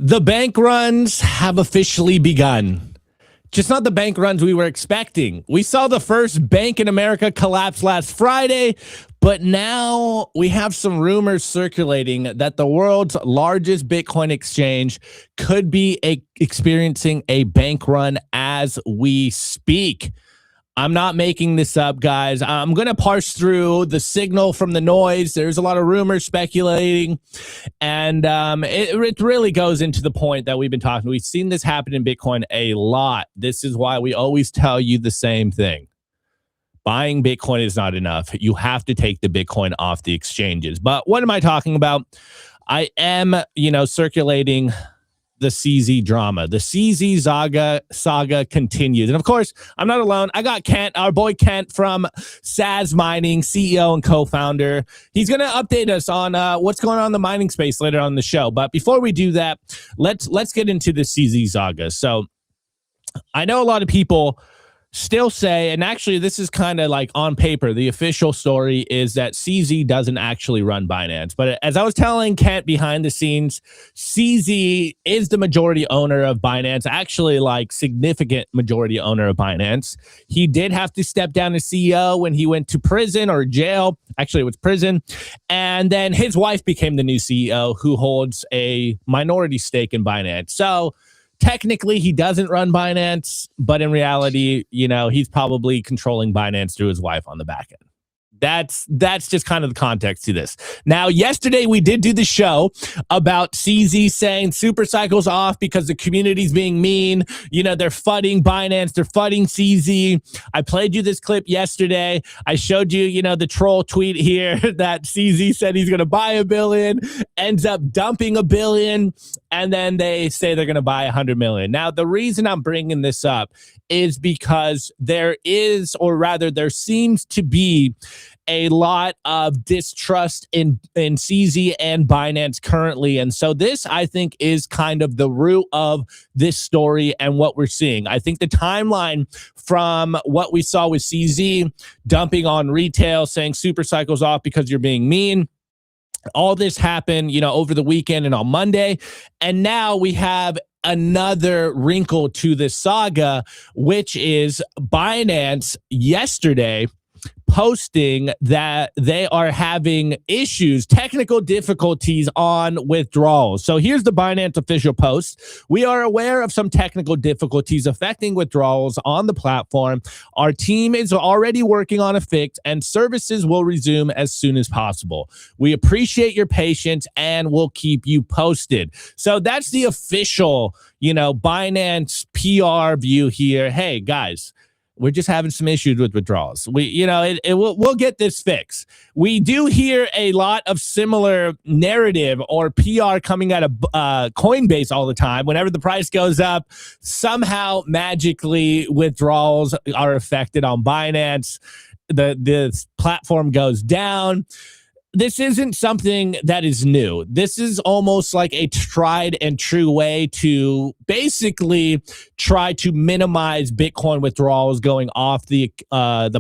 The bank runs have officially begun. Just not the bank runs we were expecting. We saw the first bank in America collapse last Friday, but now we have some rumors circulating that the world's largest Bitcoin exchange could be experiencing a bank run as we speak. I'm not making this up, guys. I'm going to parse through the signal from the noise. There's a lot of rumors speculating, and it really goes into the point that we've been talking. We've seen this happen in Bitcoin a lot. This is why we always tell you the same thing. Buying Bitcoin is not enough. You have to take the Bitcoin off the exchanges. But what am I talking about? I am, circulating the CZ drama. The CZ saga continues. And of course, I'm not alone. I got Kent, our boy Kent from Saz Mining, CEO and co-founder. He's going to update us on what's going on in the mining space later on in the show. But before we do that, let's get into the CZ saga. So I know a lot of people still say, and actually this is kind of like on paper, the official story is that CZ doesn't actually run Binance. But as I was telling Kent behind the scenes, CZ is the majority owner of Binance, actually like significant majority owner of Binance. He did have to step down as CEO when he went to prison or jail. Actually, it was prison. And then his wife became the new CEO who holds a minority stake in Binance. So technically, he doesn't run Binance, but in reality, he's probably controlling Binance through his wife on the back end. That's just kind of the context to this. Now, yesterday we did do the show about CZ saying super cycles off because the community's being mean. They're flooding Binance. They're flooding CZ. I played you this clip yesterday. I showed you, the troll tweet here that CZ said he's going to buy $1 billion, ends up dumping $1 billion, and then they say they're going to buy 100 million. Now, the reason I'm bringing this up is because there seems to be a lot of distrust in CZ and Binance currently. And so this, I think, is kind of the root of this story and what we're seeing. I think the timeline from what we saw with CZ dumping on retail, saying super cycles off because you're being mean, all this happened, over the weekend and on Monday. And now we have another wrinkle to this saga, which is Binance yesterday posting that they are having issues, technical difficulties on withdrawals. So here's the Binance official post. We are aware of some technical difficulties affecting withdrawals on the platform. Our team is already working on a fix and services will resume as soon as possible. We appreciate your patience and we'll keep you posted. So that's the official, Binance PR view here. Hey, guys, we're just having some issues with withdrawals. We'll get this fixed. We do hear a lot of similar narrative or PR coming out of Coinbase all the time. Whenever the price goes up, somehow magically withdrawals are affected on Binance. The platform goes down. This isn't something that is new. This is almost like a tried and true way to basically try to minimize Bitcoin withdrawals going off the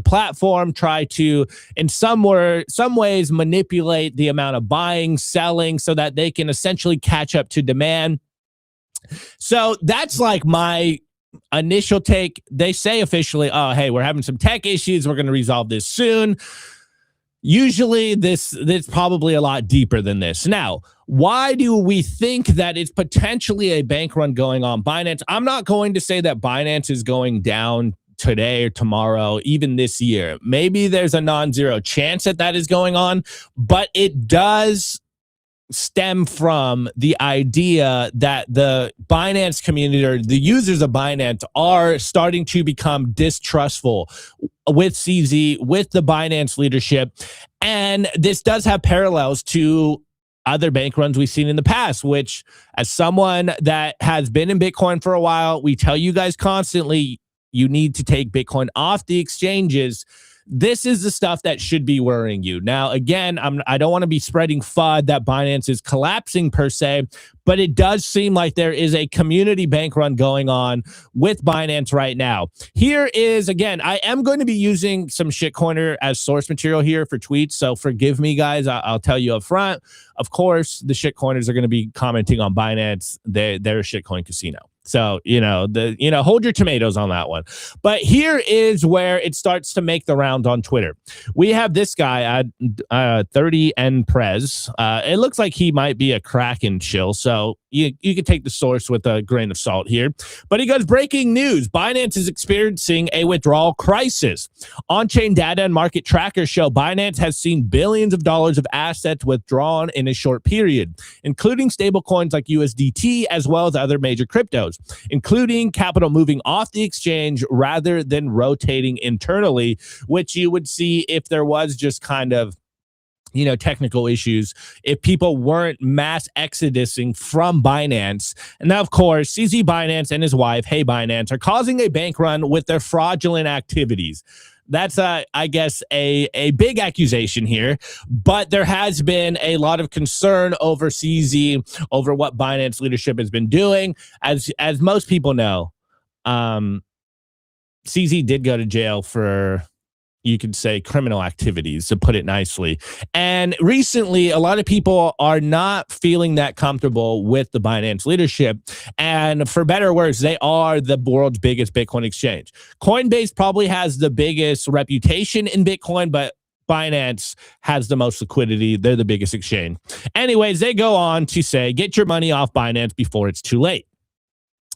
platform, try to, in some ways, manipulate the amount of buying, selling, so that they can essentially catch up to demand. So that's like my initial take. They say officially, oh, hey, we're having some tech issues. We're going to resolve this soon. Usually this probably a lot deeper than this. Now, why do we think that it's potentially a bank run going on Binance? I'm not going to say that Binance is going down today or tomorrow, even this year. Maybe there's a non-zero chance that is going on, but it does stem from the idea that the Binance community or the users of Binance are starting to become distrustful with CZ, with the Binance leadership. And this does have parallels to other bank runs we've seen in the past, which, as someone that has been in Bitcoin for a while, we tell you guys constantly, you need to take Bitcoin off the exchanges. This is the stuff that should be worrying you. Now, again, I don't want to be spreading FUD that Binance is collapsing per se, but it does seem like there is a community bank run going on with Binance right now. Here is, again, I am going to be using some shitcoiner as source material here for tweets, so forgive me, guys. I'll tell you up front. Of course, the shitcoiners are going to be commenting on Binance. They're a shitcoin casino. So, hold your tomatoes on that one. But here is where it starts to make the round on Twitter. We have this guy at 30N Prez. It looks like he might be a Kraken shill. So you can take the source with a grain of salt here. But he goes, breaking news. Binance is experiencing a withdrawal crisis. On-chain data and market trackers show Binance has seen billions of dollars of assets withdrawn in a short period, including stablecoins like USDT, as well as other major cryptos, including capital moving off the exchange rather than rotating internally, which you would see if there was just kind of technical issues, if people weren't mass exodusing from Binance. And now, of course, CZ Binance and his wife, Hey Binance, are causing a bank run with their fraudulent activities. That's, I guess, a big accusation here, but there has been a lot of concern over CZ, over what Binance leadership has been doing. As most people know, CZ did go to jail for, you could say, criminal activities, to put it nicely. And recently, a lot of people are not feeling that comfortable with the Binance leadership. And for better or worse, they are the world's biggest Bitcoin exchange. Coinbase probably has the biggest reputation in Bitcoin, but Binance has the most liquidity. They're the biggest exchange. Anyways, they go on to say, get your money off Binance before it's too late.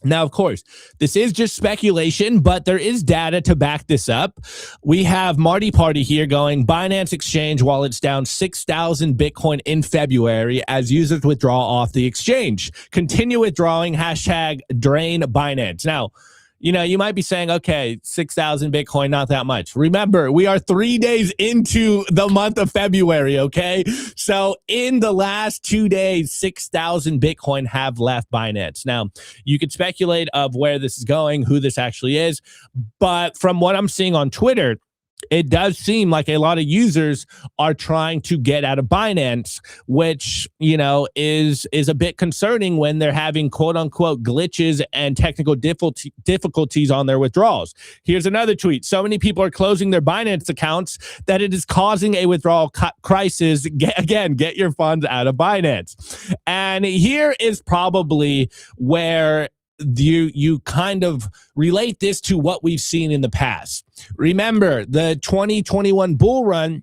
Now, of course, this is just speculation, but there is data to back this up. We have Marty Party here going, Binance Exchange wallets down 6,000 Bitcoin in February as users withdraw off the exchange. Continue withdrawing, hashtag drain Binance. Now, you might be saying, okay, 6,000 Bitcoin, not that much. Remember, we are 3 days into the month of February, okay? So in the last 2 days, 6,000 Bitcoin have left Binance. Now, you could speculate of where this is going, who this actually is, but from what I'm seeing on Twitter, it does seem like a lot of users are trying to get out of Binance, which, is a bit concerning when they're having quote unquote glitches and technical difficulties on their withdrawals. Here's another tweet. So many people are closing their Binance accounts that it is causing a withdrawal crisis. Get your funds out of Binance. And here is probably where you kind of relate this to what we've seen in the past. Remember, the 2021 bull run,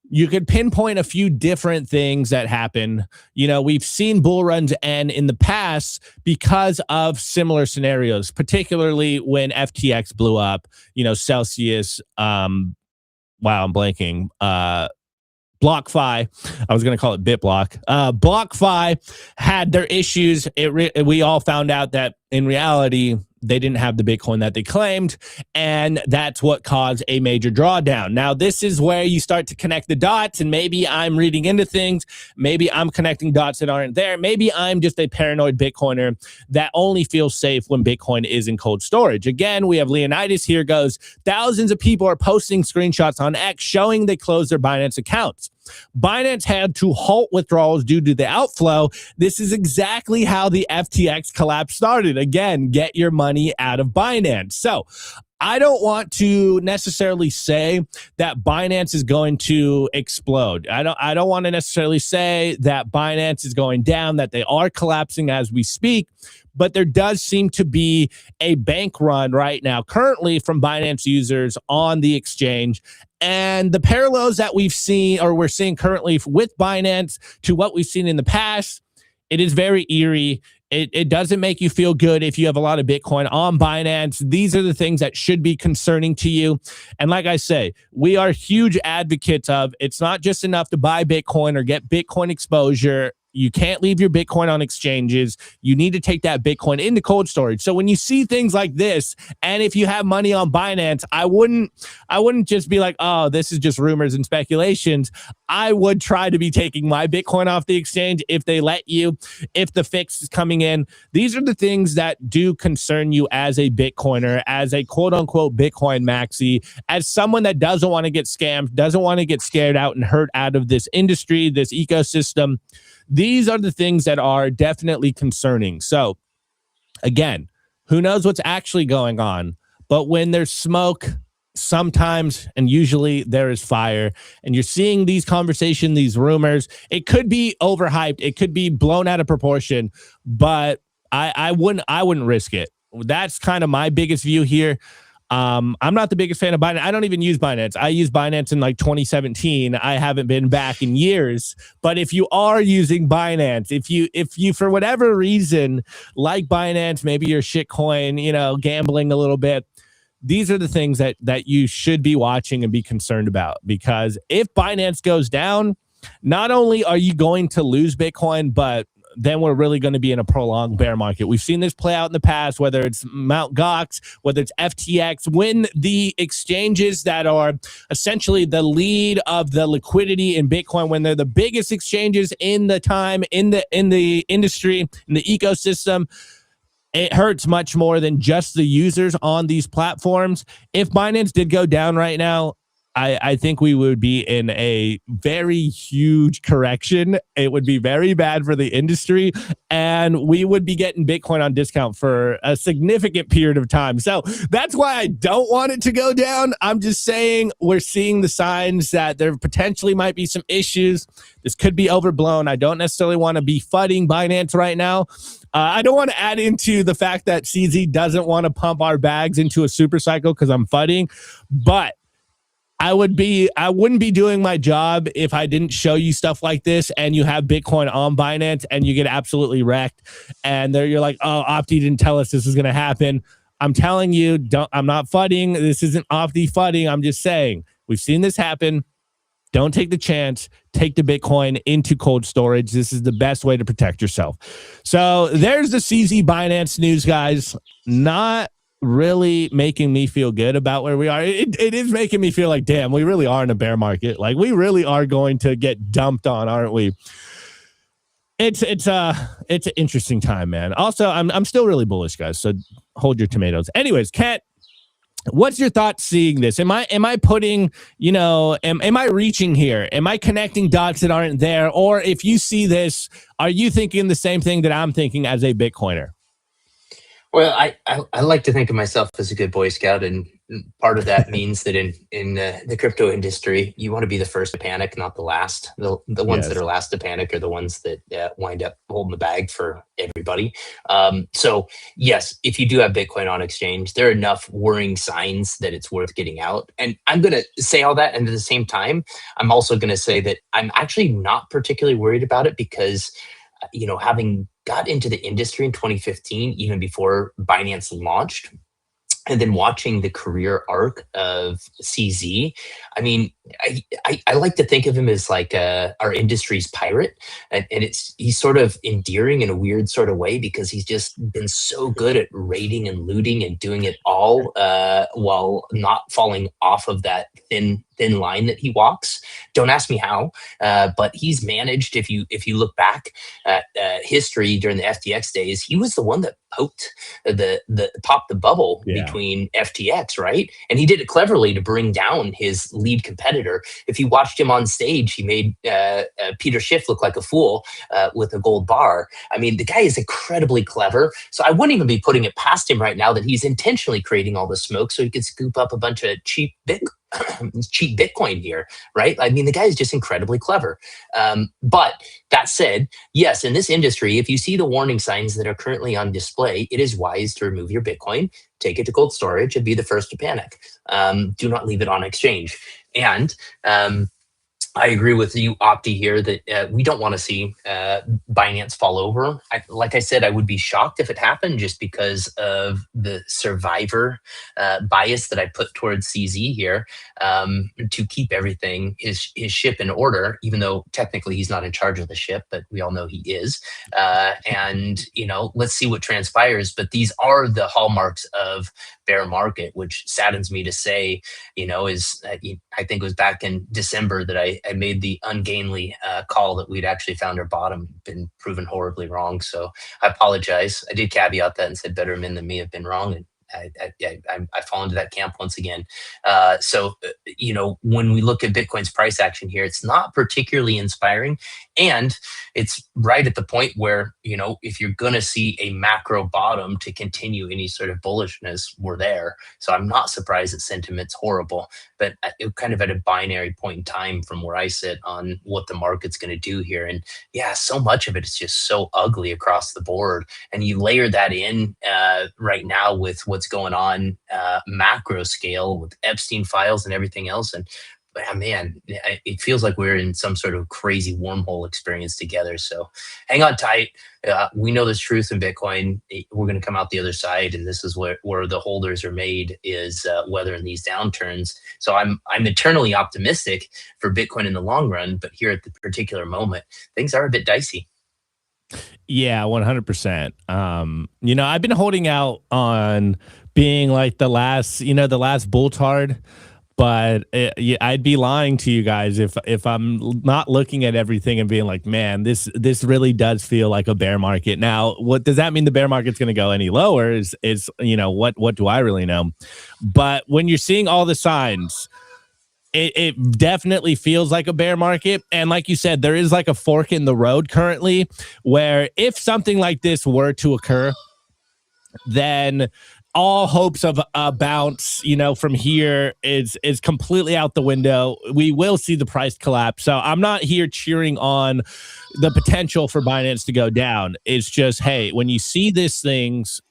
you could pinpoint a few different things that happen. We've seen bull runs end in the past because of similar scenarios, particularly when FTX blew up, Celsius, I'm blanking, BlockFi, I was going to call it BitBlock. BlockFi had their issues. We all found out that in reality, they didn't have the Bitcoin that they claimed, and that's what caused a major drawdown. Now, this is where you start to connect the dots, and maybe I'm reading into things. Maybe I'm connecting dots that aren't there. Maybe I'm just a paranoid Bitcoiner that only feels safe when Bitcoin is in cold storage. Again, we have Leonidas here goes, thousands of people are posting screenshots on X showing they closed their Binance accounts. Binance had to halt withdrawals due to the outflow. This is exactly how the FTX collapse started. Again, get your money out of Binance. So I don't want to necessarily say that Binance is going to explode. I don't want to necessarily say that Binance is going down, that they are collapsing as we speak. But there does seem to be a bank run right now, currently from Binance users on the exchange. And the parallels that we've seen, or we're seeing currently with Binance to what we've seen in the past, it is very eerie. It doesn't make you feel good if you have a lot of Bitcoin on Binance. These are the things that should be concerning to you. And like I say, we are huge advocates of, it's not just enough to buy Bitcoin or get Bitcoin exposure. You can't leave your Bitcoin on exchanges. You need to take that Bitcoin into cold storage. So when you see things like this, and if you have money on Binance, I wouldn't just be like, oh, this is just rumors and speculations. I would try to be taking my Bitcoin off the exchange if they let you, if the fix is coming in. These are the things that do concern you as a Bitcoiner, as a quote unquote Bitcoin maxi, as someone that doesn't want to get scammed, doesn't want to get scared out and hurt out of this industry, this ecosystem. These are the things that are definitely concerning. So again, who knows what's actually going on? But when there's smoke, sometimes and usually there is fire, and you're seeing these conversations, these rumors. It could be overhyped, it could be blown out of proportion, but I wouldn't risk it. That's kind of my biggest view here. I'm not the biggest fan of Binance. I don't even use Binance. I used Binance in like 2017. I haven't been back in years. But if you are using Binance, if you for whatever reason like Binance, maybe you're shitcoin, gambling a little bit, these are the things that you should be watching and be concerned about, because if Binance goes down, not only are you going to lose Bitcoin, but then we're really going to be in a prolonged bear market. We've seen this play out in the past, whether it's Mt. Gox, whether it's FTX, when the exchanges that are essentially the lead of the liquidity in Bitcoin, when they're the biggest exchanges in the time, in the industry, in the ecosystem, it hurts much more than just the users on these platforms. If Binance did go down right now, I think we would be in a very huge correction. It would be very bad for the industry, and we would be getting Bitcoin on discount for a significant period of time. So that's why I don't want it to go down. I'm just saying we're seeing the signs that there potentially might be some issues. This could be overblown. I don't necessarily want to be fudding Binance right now. I don't want to add into the fact that CZ doesn't want to pump our bags into a super cycle because I'm fudding, but I wouldn't be doing my job if I didn't show you stuff like this, and you have Bitcoin on Binance and you get absolutely wrecked, and you're like, oh, Opti didn't tell us this was going to happen. I'm telling you, I'm not fudding. This isn't Opti fudding. I'm just saying we've seen this happen. Don't take the chance. Take the Bitcoin into cold storage. This is the best way to protect yourself. So there's the CZ Binance news, guys. Not really making me feel good about where we are. It is making me feel like, damn, we really are in a bear market. Like, we really are going to get dumped on, aren't we? It's an interesting time, man. Also, I'm still really bullish, guys. So hold your tomatoes. Anyways, Kat, what's your thoughts seeing this? Am I putting, am I reaching here? Am I connecting dots that aren't there? Or if you see this, are you thinking the same thing that I'm thinking as a Bitcoiner? Well, I like to think of myself as a good Boy Scout, and part of that means that in the crypto industry, you want to be the first to panic, not the last. The ones that are last to panic are the ones that wind up holding the bag for everybody. So yes, if you do have Bitcoin on exchange, there are enough worrying signs that it's worth getting out. And I'm going to say all that, and at the same time, I'm also going to say that I'm actually not particularly worried about it because, having got into the industry in 2015, even before Binance launched, and then watching the career arc of CZ, I mean, I like to think of him as like our industry's pirate, and he's sort of endearing in a weird sort of way because he's just been so good at raiding and looting and doing it all while not falling off of that thin line that he walks. Don't ask me how, but he's managed. If you look back at history during the FTX days, he was the one that poked popped the bubble between FTX, right? And he did it cleverly to bring down his lead competitor. If you watched him on stage, he made Peter Schiff look like a fool with a gold bar. I mean, the guy is incredibly clever. So I wouldn't even be putting it past him right now that he's intentionally creating all the smoke so he could scoop up a bunch of cheap Bitcoin here, right? I mean, the guy is just incredibly clever. But that said, yes, in this industry, if you see the warning signs that are currently on display, it is wise to remove your Bitcoin, take it to cold storage, and be the first to panic. Do not leave it on exchange. And I agree with you, Opti, here that we don't want to see Binance fall over. Like I said, I would be shocked if it happened just because of the survivor bias that I put towards CZ here, to keep everything, his ship in order, even though technically he's not in charge of the ship, but we all know he is. And, let's see what transpires. But these are the hallmarks of bear market, which saddens me to say, is I think it was back in December that I made the ungainly call that we'd actually found our bottom, been proven horribly wrong. So I apologize. I did caveat that and said better men than me have been wrong. And I fall into that camp once again. So when we look at Bitcoin's price action here, it's not particularly inspiring. And it's right at the point where, if you're going to see a macro bottom to continue any sort of bullishness, we're there. So I'm not surprised that sentiment's horrible, but it kind of at a binary point in time from where I sit on what the market's going to do here. And yeah, so much of it is just so ugly across the board. And you layer that in right now with what's going on macro scale with Epstein files and everything else. And man, it feels like we're in some sort of crazy wormhole experience together. So hang on tight. We know there's truth in Bitcoin. We're going to come out the other side, and this is where the holders are made, is weathering these downturns. So I'm eternally optimistic for Bitcoin in the long run, but here at the particular moment, things are a bit dicey. Yeah, 100%. I've been holding out on being like the last bulltard. But I'd be lying to you guys if I'm not looking at everything and being like, man, this really does feel like a bear market. Now, what does that mean? The bear market's going to go any lower? Is what do I really know? But when you're seeing all the signs, it definitely feels like a bear market. And like you said, there is like a fork in the road currently, where if something like this were to occur, then all hopes of a bounce, from here is completely out the window. We will see the price collapse. So I'm not here cheering on the potential for Binance to go down. It's just, hey, when you see these things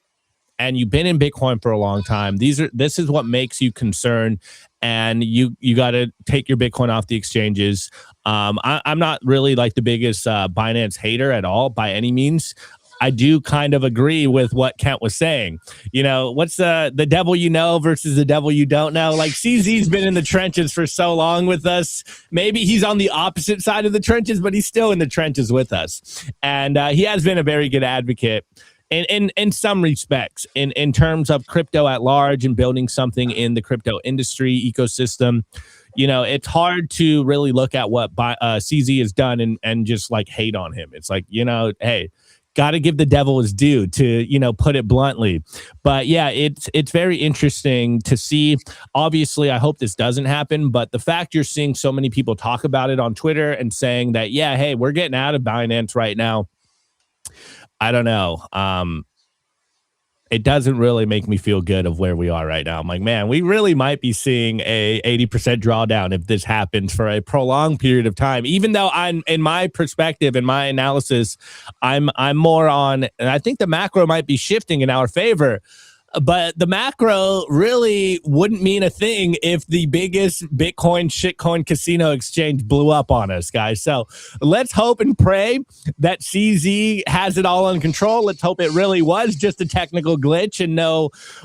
and you've been in Bitcoin for a long time, this is what makes you concerned, and you got to take your Bitcoin off the exchanges. I'm not really like the biggest Binance hater at all by any means. I do kind of agree with what Kent was saying. What's the devil versus the devil you don't know? Like, CZ's been in the trenches for so long with us. Maybe he's on the opposite side of the trenches, but he's still in the trenches with us. And he has been a very good advocate in some respects in terms of crypto at large and building something in the crypto industry ecosystem. It's hard to really look at what CZ has done and just like hate on him. It's like, hey, got to give the devil his due, to put it bluntly. But yeah, it's very interesting to see. Obviously, I hope this doesn't happen, but the fact you're seeing so many people talk about it on Twitter and saying that, yeah, hey, we're getting out of Binance right now, I don't know. It doesn't really make me feel good of where we are right now. I'm like, man, we really might be seeing a 80% drawdown if this happens for a prolonged period of time. Even though in my perspective, in my analysis, I'm more on, and I think the macro might be shifting in our favor. But the macro really wouldn't mean a thing if the biggest Bitcoin shitcoin casino exchange blew up on us, guys. So let's hope and pray that CZ has it all under control. Let's hope it really was just a technical glitch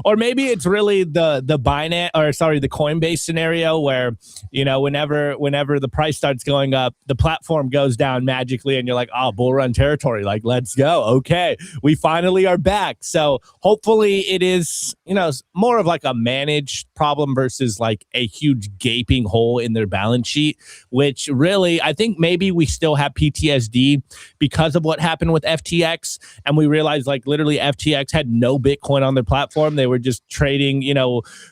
or maybe it's really the Binance, the Coinbase scenario where, whenever the price starts going up, the platform goes down magically and you're like, oh, bull run territory. Like, let's go. Okay. We finally are back. So hopefully it is, more of like a managed problem versus like a huge gaping hole in their balance sheet, which really, I think maybe we still have PTSD because of what happened with FTX. And we realized like literally FTX had no Bitcoin on their platform. They were just trading,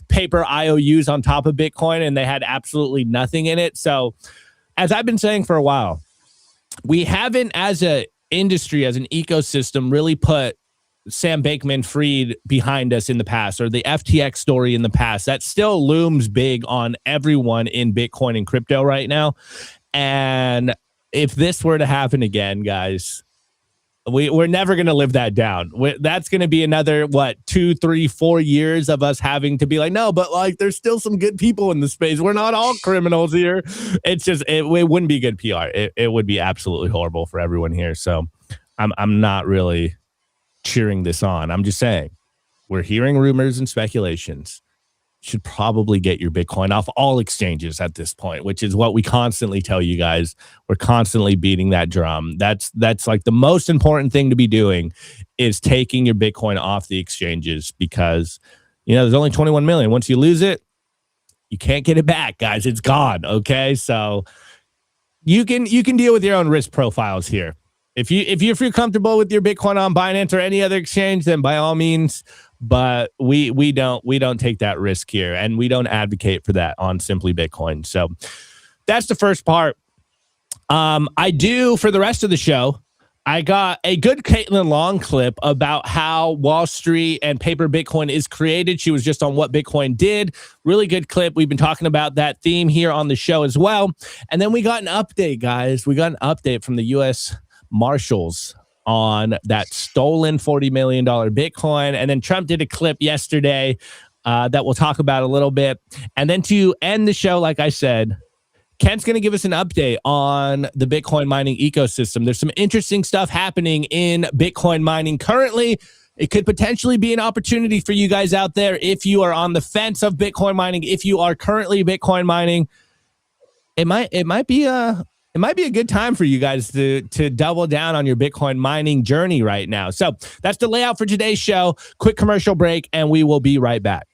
paper IOUs on top of Bitcoin, and they had absolutely nothing in it. So as I've been saying for a while, we haven't as an industry, as an ecosystem, really put Sam Bankman-Fried behind us in the past, or the FTX story in the past. That still looms big on everyone in Bitcoin and crypto right now. And if this were to happen again, guys, We're never going to live that down. That's going to be another, 2, 3, 4 years of us having to be like, no, but like, there's still some good people in the space. We're not all criminals here. It's just, it wouldn't be good PR. It would be absolutely horrible for everyone here. So I'm not really cheering this on. I'm just saying we're hearing rumors and speculations. Should probably get your Bitcoin off all exchanges at this point, which is what we constantly tell you guys. We're constantly beating that drum. That's like the most important thing to be doing is taking your Bitcoin off the exchanges, because there's only 21 million. Once you lose it, you can't get it back, guys. It's gone. Okay, so you can deal with your own risk profiles here. If you feel comfortable with your Bitcoin on Binance or any other exchange, then by all means. But we don't take that risk here, and we don't advocate for that on Simply Bitcoin. So that's the first part. I do, for the rest of the show, I got a good Caitlin Long clip about how Wall Street and paper Bitcoin is created. She was just on What Bitcoin Did. Really good clip. We've been talking about that theme here on the show as well. And then we got an update, guys. We got an update from the U.S. Marshals on that stolen $40 million Bitcoin. And then Trump did a clip yesterday that we'll talk about a little bit. And then to end the show, like I said, Kent's going to give us an update on the Bitcoin mining ecosystem. There's some interesting stuff happening in Bitcoin mining currently. It could potentially be an opportunity for you guys out there if you are on the fence of Bitcoin mining. If you are currently Bitcoin mining, it might be a good time for you guys to double down on your Bitcoin mining journey right now. So that's the layout for today's show. Quick commercial break, and we will be right back.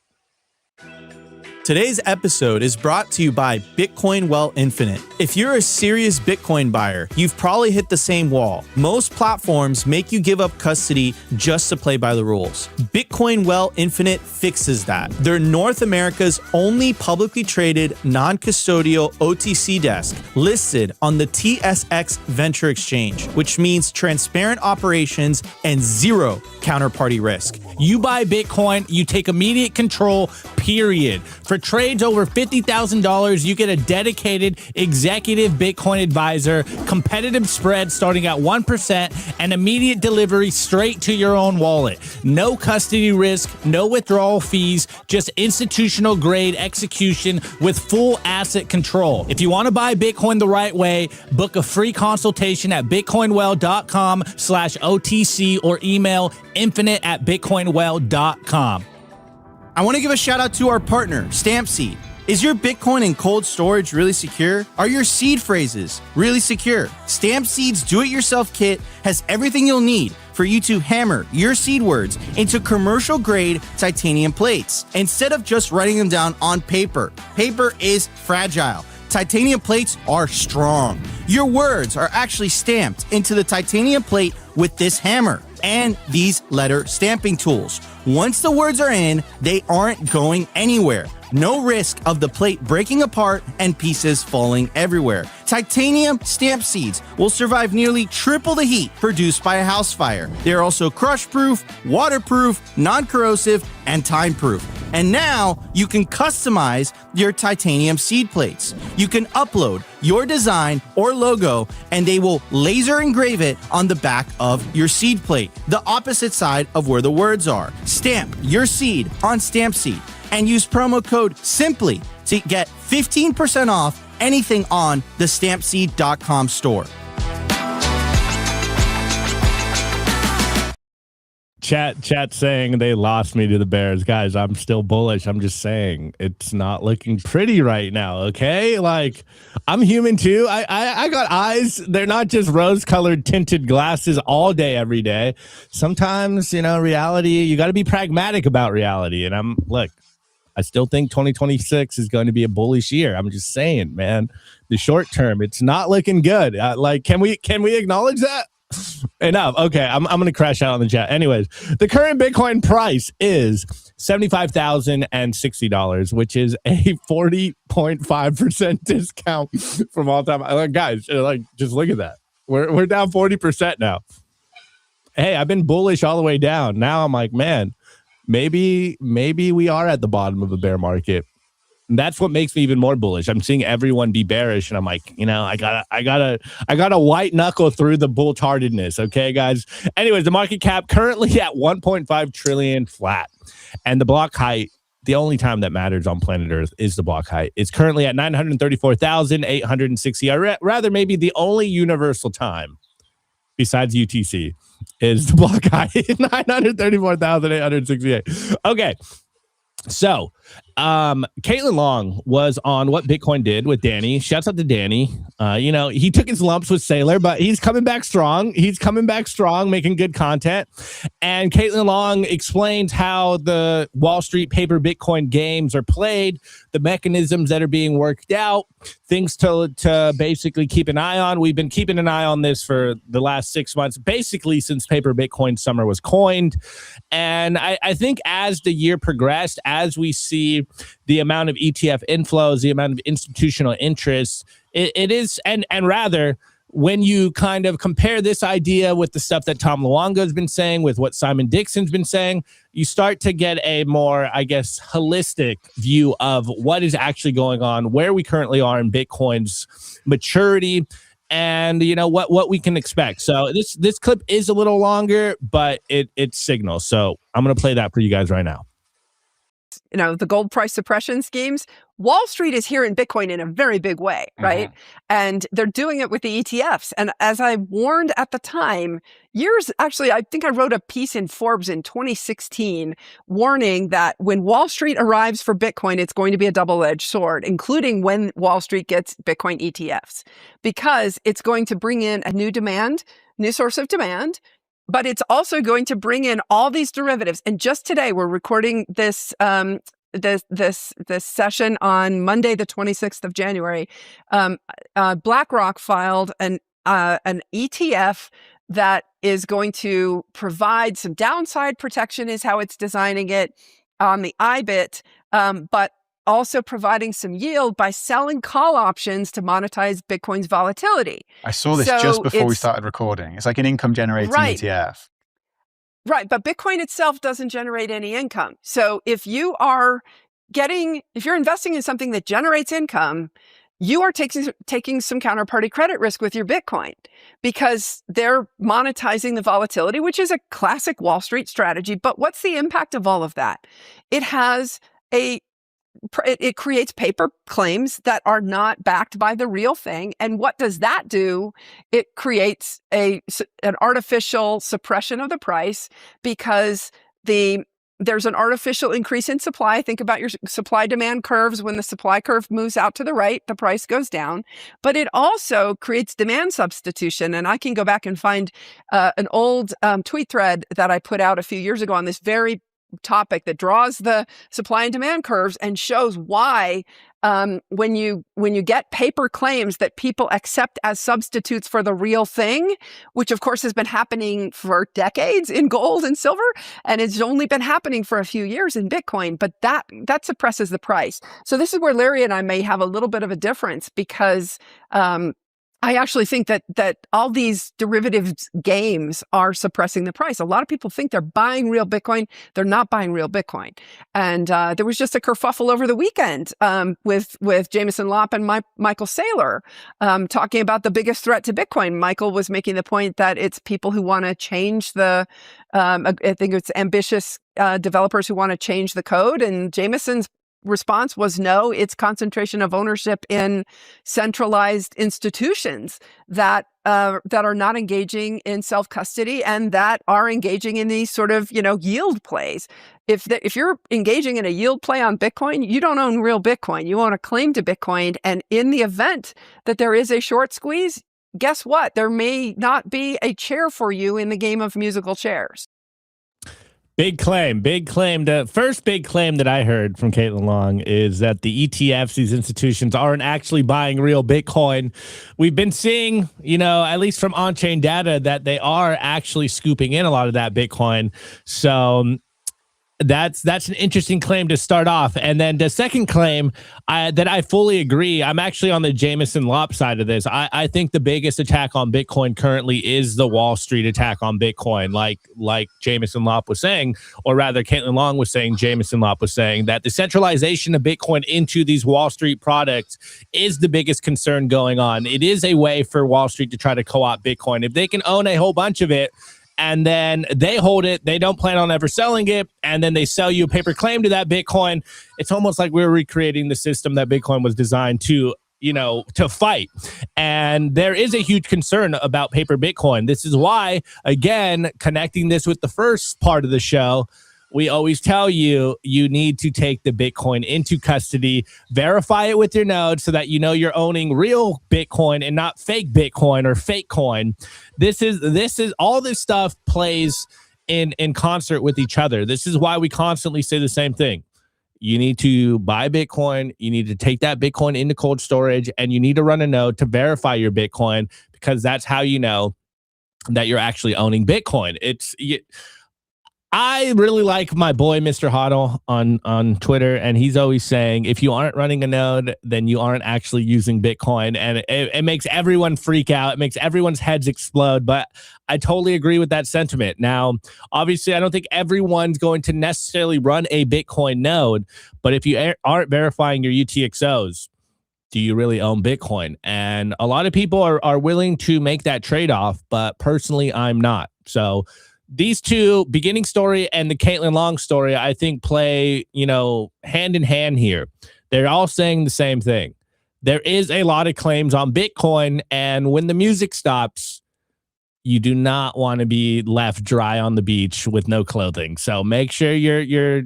Today's episode is brought to you by Bitcoin Well Infinite. If you're a serious Bitcoin buyer, you've probably hit the same wall. Most platforms make you give up custody just to play by the rules. Bitcoin Well Infinite fixes that. They're North America's only publicly traded, non-custodial OTC desk listed on the TSX Venture Exchange, which means transparent operations and zero counterparty risk. You buy Bitcoin, you take immediate control, period. For trades over $50,000, you get a dedicated executive Bitcoin advisor, competitive spread starting at 1%, and immediate delivery straight to your own wallet. No custody risk, no withdrawal fees, just institutional grade execution with full asset control. If you want to buy Bitcoin the right way, book a free consultation at bitcoinwell.com/OTC or email infinite@bitcoinwell.com. I want to give a shout out to our partner, StampSeed. Is your Bitcoin in cold storage really secure? Are your seed phrases really secure? StampSeed's do-it-yourself kit has everything you'll need for you to hammer your seed words into commercial-grade titanium plates instead of just writing them down on paper. Paper is fragile. Titanium plates are strong. Your words are actually stamped into the titanium plate with this hammer and these letter stamping tools. Once the words are in, they aren't going anywhere. No risk of the plate breaking apart and pieces falling everywhere. Titanium stamp seeds will survive nearly triple the heat produced by a house fire. They're also crush-proof, waterproof, non-corrosive, and time-proof. And now you can customize your titanium seed plates. You can upload your design or logo, and they will laser engrave it on the back of your seed plate, the opposite side of where the words are. Stamp your seed on StampSeed and use promo code SIMPLY to get 15% off anything on the stampseed.com store. Chat saying they lost me to the Bears. Guys, I'm still bullish. I'm just saying it's not looking pretty right now, okay? Like, I'm human too. I got eyes. They're not just rose-colored tinted glasses all day, every day. Sometimes, reality, you got to be pragmatic about reality. And look, I still think 2026 is going to be a bullish year. I'm just saying, man, the short term, it's not looking good. Can we acknowledge that? Enough. Okay, I'm going to crash out on the chat. Anyways, the current Bitcoin price is $75,060, which is a 40.5% discount from all time. Guys, just look at that. We're down 40% now. Hey, I've been bullish all the way down. Now I'm like, man, maybe we are at the bottom of the bear market. That's what makes me even more bullish. I'm seeing everyone be bearish, and I'm like, I gotta white knuckle through the bull tardedness. Okay, guys. Anyways, the market cap currently at 1.5 trillion flat, and the block height. The only time that matters on planet Earth is the block height. It's currently at 934,860. Rather, maybe the only universal time besides UTC is the block height, 934,868. Okay. So, Caitlin Long was on What Bitcoin Did with Danny. Shouts out to Danny. He took his lumps with Sailor, but he's coming back strong. Making good content. And Caitlin Long explains how the Wall Street paper Bitcoin games are played, the mechanisms that are being worked out, things to basically keep an eye on. We've been keeping an eye on this for the last 6 months, basically since paper Bitcoin summer was coined. And I think as the year progressed, as we see the amount of ETF inflows, the amount of institutional interest, it is, and rather, when you kind of compare this idea with the stuff that Tom Luongo has been saying, with what Simon Dixon's been saying, you start to get a more, I guess, holistic view of what is actually going on, where we currently are in Bitcoin's maturity, and what we can expect. So this clip is a little longer, but it signals. So I'm going to play that for you guys right now. The gold price suppression schemes, Wall Street is here in Bitcoin in a very big way, right? And they're doing it with the ETFs. And as I warned at the time, I think I wrote a piece in Forbes in 2016 warning that when Wall Street arrives for Bitcoin, it's going to be a double-edged sword, including when Wall Street gets Bitcoin ETFs, because it's going to bring in a new source of demand. But it's also going to bring in all these derivatives. And just today, we're recording this this session on Monday, the 26th of January. BlackRock filed an ETF that is going to provide some downside protection, is how it's designing it on the IBIT, but also providing some yield by selling call options to monetize Bitcoin's volatility. I saw this just before we started recording. It's like an income generating ETF. Right, but Bitcoin itself doesn't generate any income. So if you're investing in something that generates income, you are taking some counterparty credit risk with your Bitcoin, because they're monetizing the volatility, which is a classic Wall Street strategy. But what's the impact of all of that? It creates paper claims that are not backed by the real thing. And what does that do? It creates an artificial suppression of the price, because there's an artificial increase in supply. Think about your supply demand curves. When the supply curve moves out to the right, the price goes down. But it also creates demand substitution. And I can go back and find an old tweet thread that I put out a few years ago on this very topic that draws the supply and demand curves and shows why when you get paper claims that people accept as substitutes for the real thing, which of course has been happening for decades in gold and silver, and it's only been happening for a few years in Bitcoin, but that suppresses the price. So this is where Larry and I may have a little bit of a difference, because I actually think that all these derivatives games are suppressing the price. A lot of people think they're buying real Bitcoin. They're not buying real Bitcoin. And there was just a kerfuffle over the weekend with Jameson Lopp and Michael Saylor talking about the biggest threat to Bitcoin. Michael was making the point that it's people who want to change I think it's ambitious developers who want to change the code. And Jameson's response was no, it's concentration of ownership in centralized institutions that are not engaging in self-custody and that are engaging in these sort of, yield plays. If you're engaging in a yield play on Bitcoin, you don't own real Bitcoin. You own a claim to Bitcoin. And in the event that there is a short squeeze, guess what? There may not be a chair for you in the game of musical chairs. Big claim. The first big claim that I heard from Caitlin Long is that the ETFs, these institutions, aren't actually buying real Bitcoin. We've been seeing, at least from on-chain data, that they are actually scooping in a lot of that Bitcoin. So That's an interesting claim to start off. And then the second claim that I fully agree. I'm actually on the Jameson Lopp side of this. I think the biggest attack on Bitcoin currently is the Wall Street attack on Bitcoin. Like Jameson Lopp was saying, or rather Caitlin Long was saying, Jameson Lopp was saying that the centralization of Bitcoin into these Wall Street products is the biggest concern going on. It is a way for Wall Street to try to co-opt Bitcoin. If they can own a whole bunch of it, and then they hold it, they don't plan on ever selling it, and then they sell you a paper claim to that Bitcoin, it's almost like we're recreating the system that Bitcoin was designed to, to fight. And there is a huge concern about paper Bitcoin. This is why, again, connecting this with the first part of the show, we always tell you, you need to take the Bitcoin into custody, verify it with your node so that you're owning real Bitcoin and not fake Bitcoin or fake coin. This is all this stuff plays in concert with each other. This is why we constantly say the same thing. You need to buy Bitcoin. You need to take that Bitcoin into cold storage, and you need to run a node to verify your Bitcoin, because that's how you know that you're actually owning Bitcoin. I really like my boy, Mr. Hodl, on Twitter, and he's always saying, if you aren't running a node, then you aren't actually using Bitcoin. And it makes everyone freak out. It makes everyone's heads explode. But I totally agree with that sentiment. Now, obviously, I don't think everyone's going to necessarily run a Bitcoin node. But if you aren't verifying your UTXOs, do you really own Bitcoin? And a lot of people are willing to make that trade-off. But personally, I'm not. So these two, beginning story and the Caitlin Long story, I think play, hand in hand here. They're all saying the same thing. There is a lot of claims on Bitcoin, and when the music stops, you do not want to be left dry on the beach with no clothing. So make sure you're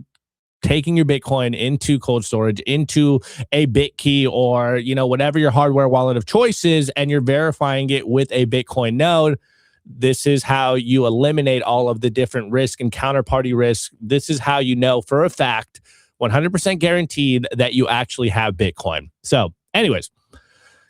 taking your Bitcoin into cold storage, into a BitKey, or whatever your hardware wallet of choice is, and you're verifying it with a Bitcoin node. This is how you eliminate all of the different risk and counterparty risk. This is how you know for a fact, 100% guaranteed, that you actually have Bitcoin. So anyways,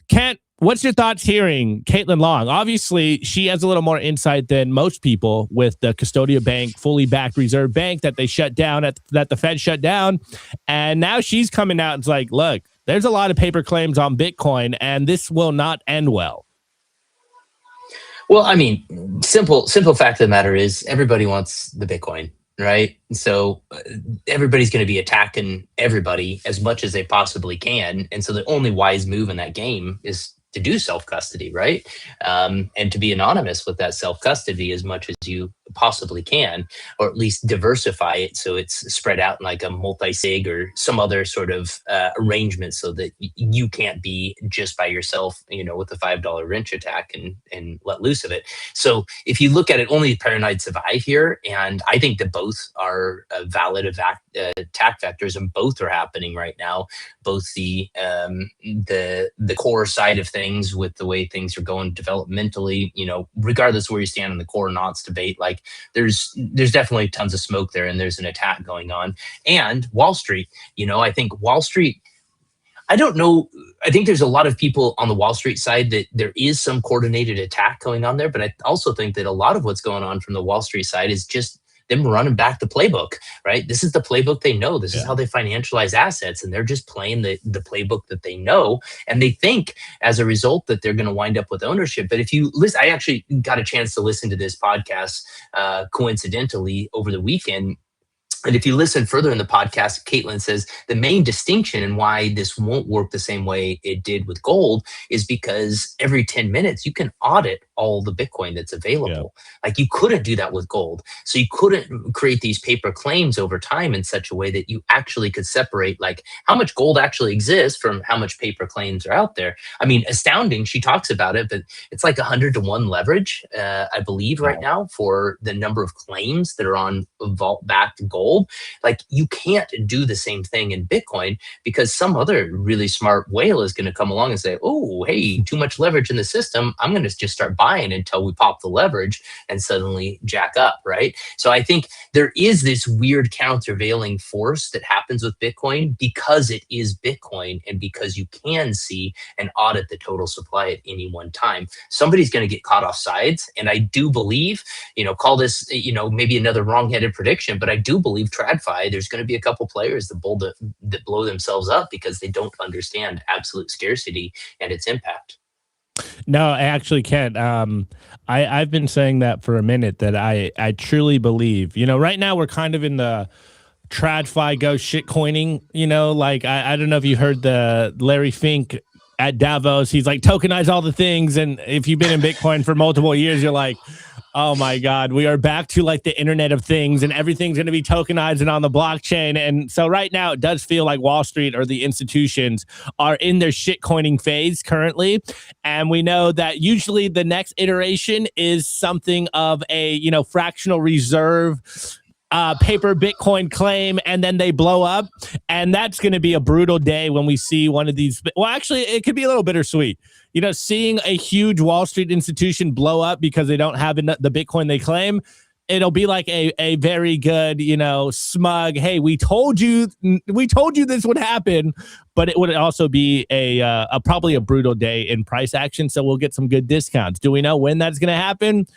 Kent, what's your thoughts hearing Caitlin Long? Obviously, she has a little more insight than most people with the Custodia Bank, fully backed reserve bank that they shut down, that the Fed shut down. And now she's coming out and it's like, look, there's a lot of paper claims on Bitcoin, and this will not end well. Well, I mean, simple fact of the matter is everybody wants the Bitcoin, right? So everybody's going to be attacking everybody as much as they possibly can. And so the only wise move in that game is to do self-custody, right? And to be anonymous with that self-custody as much as you possibly can, or at least diversify it so it's spread out in like a multi-sig or some other sort of arrangement, so that you can't be just by yourself, with the $5 wrench attack and let loose of it. So if you look at it, only paranoid survive here, and I think that both are valid attack vectors, and both are happening right now. Both the core side of things, with the way things are going developmentally, regardless of where you stand on the core knots debate, like there's definitely tons of smoke there, and there's an attack going on. And Wall Street, I think Wall Street, I don't know. I think there's a lot of people on the Wall Street side that there is some coordinated attack going on there. But I also think that a lot of what's going on from the Wall Street side is just them running back the playbook, right? This is the playbook they know. This is how they financialize assets, and they're just playing the playbook that they know. And they think as a result that they're going to wind up with ownership. But if you listen, I actually got a chance to listen to this podcast coincidentally over the weekend. And if you listen further in the podcast, Caitlin says the main distinction and why this won't work the same way it did with gold is because every 10 minutes you can audit all the Bitcoin that's available. Like you couldn't do that with gold. So you couldn't create these paper claims over time in such a way that you actually could separate like how much gold actually exists from how much paper claims are out there. I mean, astounding. She talks about it, but it's like 100-to-1 leverage, I believe right now, for the number of claims that are on vault-backed gold. Like you can't do the same thing in Bitcoin because some other really smart whale is going to come along and say, oh, hey, too much leverage in the system. I'm going to just start buying until we pop the leverage and suddenly jack up, right? So I think there is this weird countervailing force that happens with Bitcoin because it is Bitcoin and because you can see and audit the total supply at any one time. Somebody's going to get caught off sides. And I do believe, call this, maybe another wrong-headed prediction, but I do believe believe TradFi, there's going to be a couple players that blow themselves up because they don't understand absolute scarcity and its impact. No, I actually can't. I've been saying that for a minute, that I truly believe, right now we're kind of in the TradFi go shit coining, like I don't know if you heard the Larry Fink at Davos. He's like, tokenize all the things. And if you've been in Bitcoin for multiple years, you're like, oh my God, we are back to like the Internet of Things and everything's going to be tokenized and on the blockchain. And so right now it does feel like Wall Street or the institutions are in their shit coining phase currently. And we know that usually the next iteration is something of a, fractional reserve paper Bitcoin claim, and then they blow up. And that's going to be a brutal day when we see one of these. Well, actually, it could be a little bittersweet. Seeing a huge Wall Street institution blow up because they don't have the Bitcoin they claim, it'll be like a very good, smug, hey, we told you this would happen, but it would also be a probably a brutal day in price action. So we'll get some good discounts. Do we know when that's going to happen?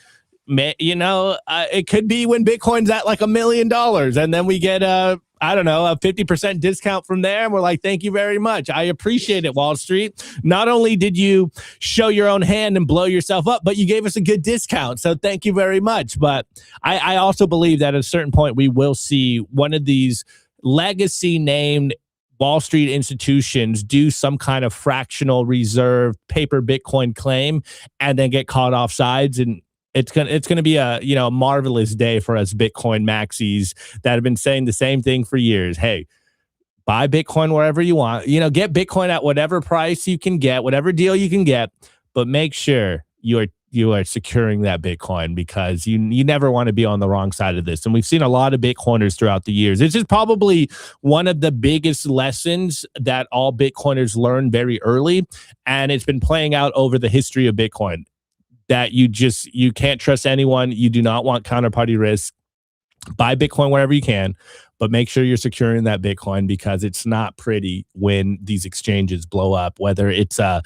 It could be when Bitcoin's at like $1 million, and then we get a 50% discount from there. And we're like, thank you very much. I appreciate it, Wall Street. Not only did you show your own hand and blow yourself up, but you gave us a good discount. So thank you very much. But I also believe that at a certain point, we will see one of these legacy named Wall Street institutions do some kind of fractional reserve paper Bitcoin claim and then get caught off sides. And it's gonna be a marvelous day for us Bitcoin maxis that have been saying the same thing for years. Hey, buy Bitcoin wherever you want. Get Bitcoin at whatever price you can get, whatever deal you can get, but make sure you are securing that Bitcoin, because you never want to be on the wrong side of this. And we've seen a lot of Bitcoiners throughout the years. This is probably one of the biggest lessons that all Bitcoiners learn very early, and it's been playing out over the history of Bitcoin. That you can't trust anyone. You do not want counterparty risk. Buy Bitcoin wherever you can, but make sure you're securing that Bitcoin, because it's not pretty when these exchanges blow up, whether it's a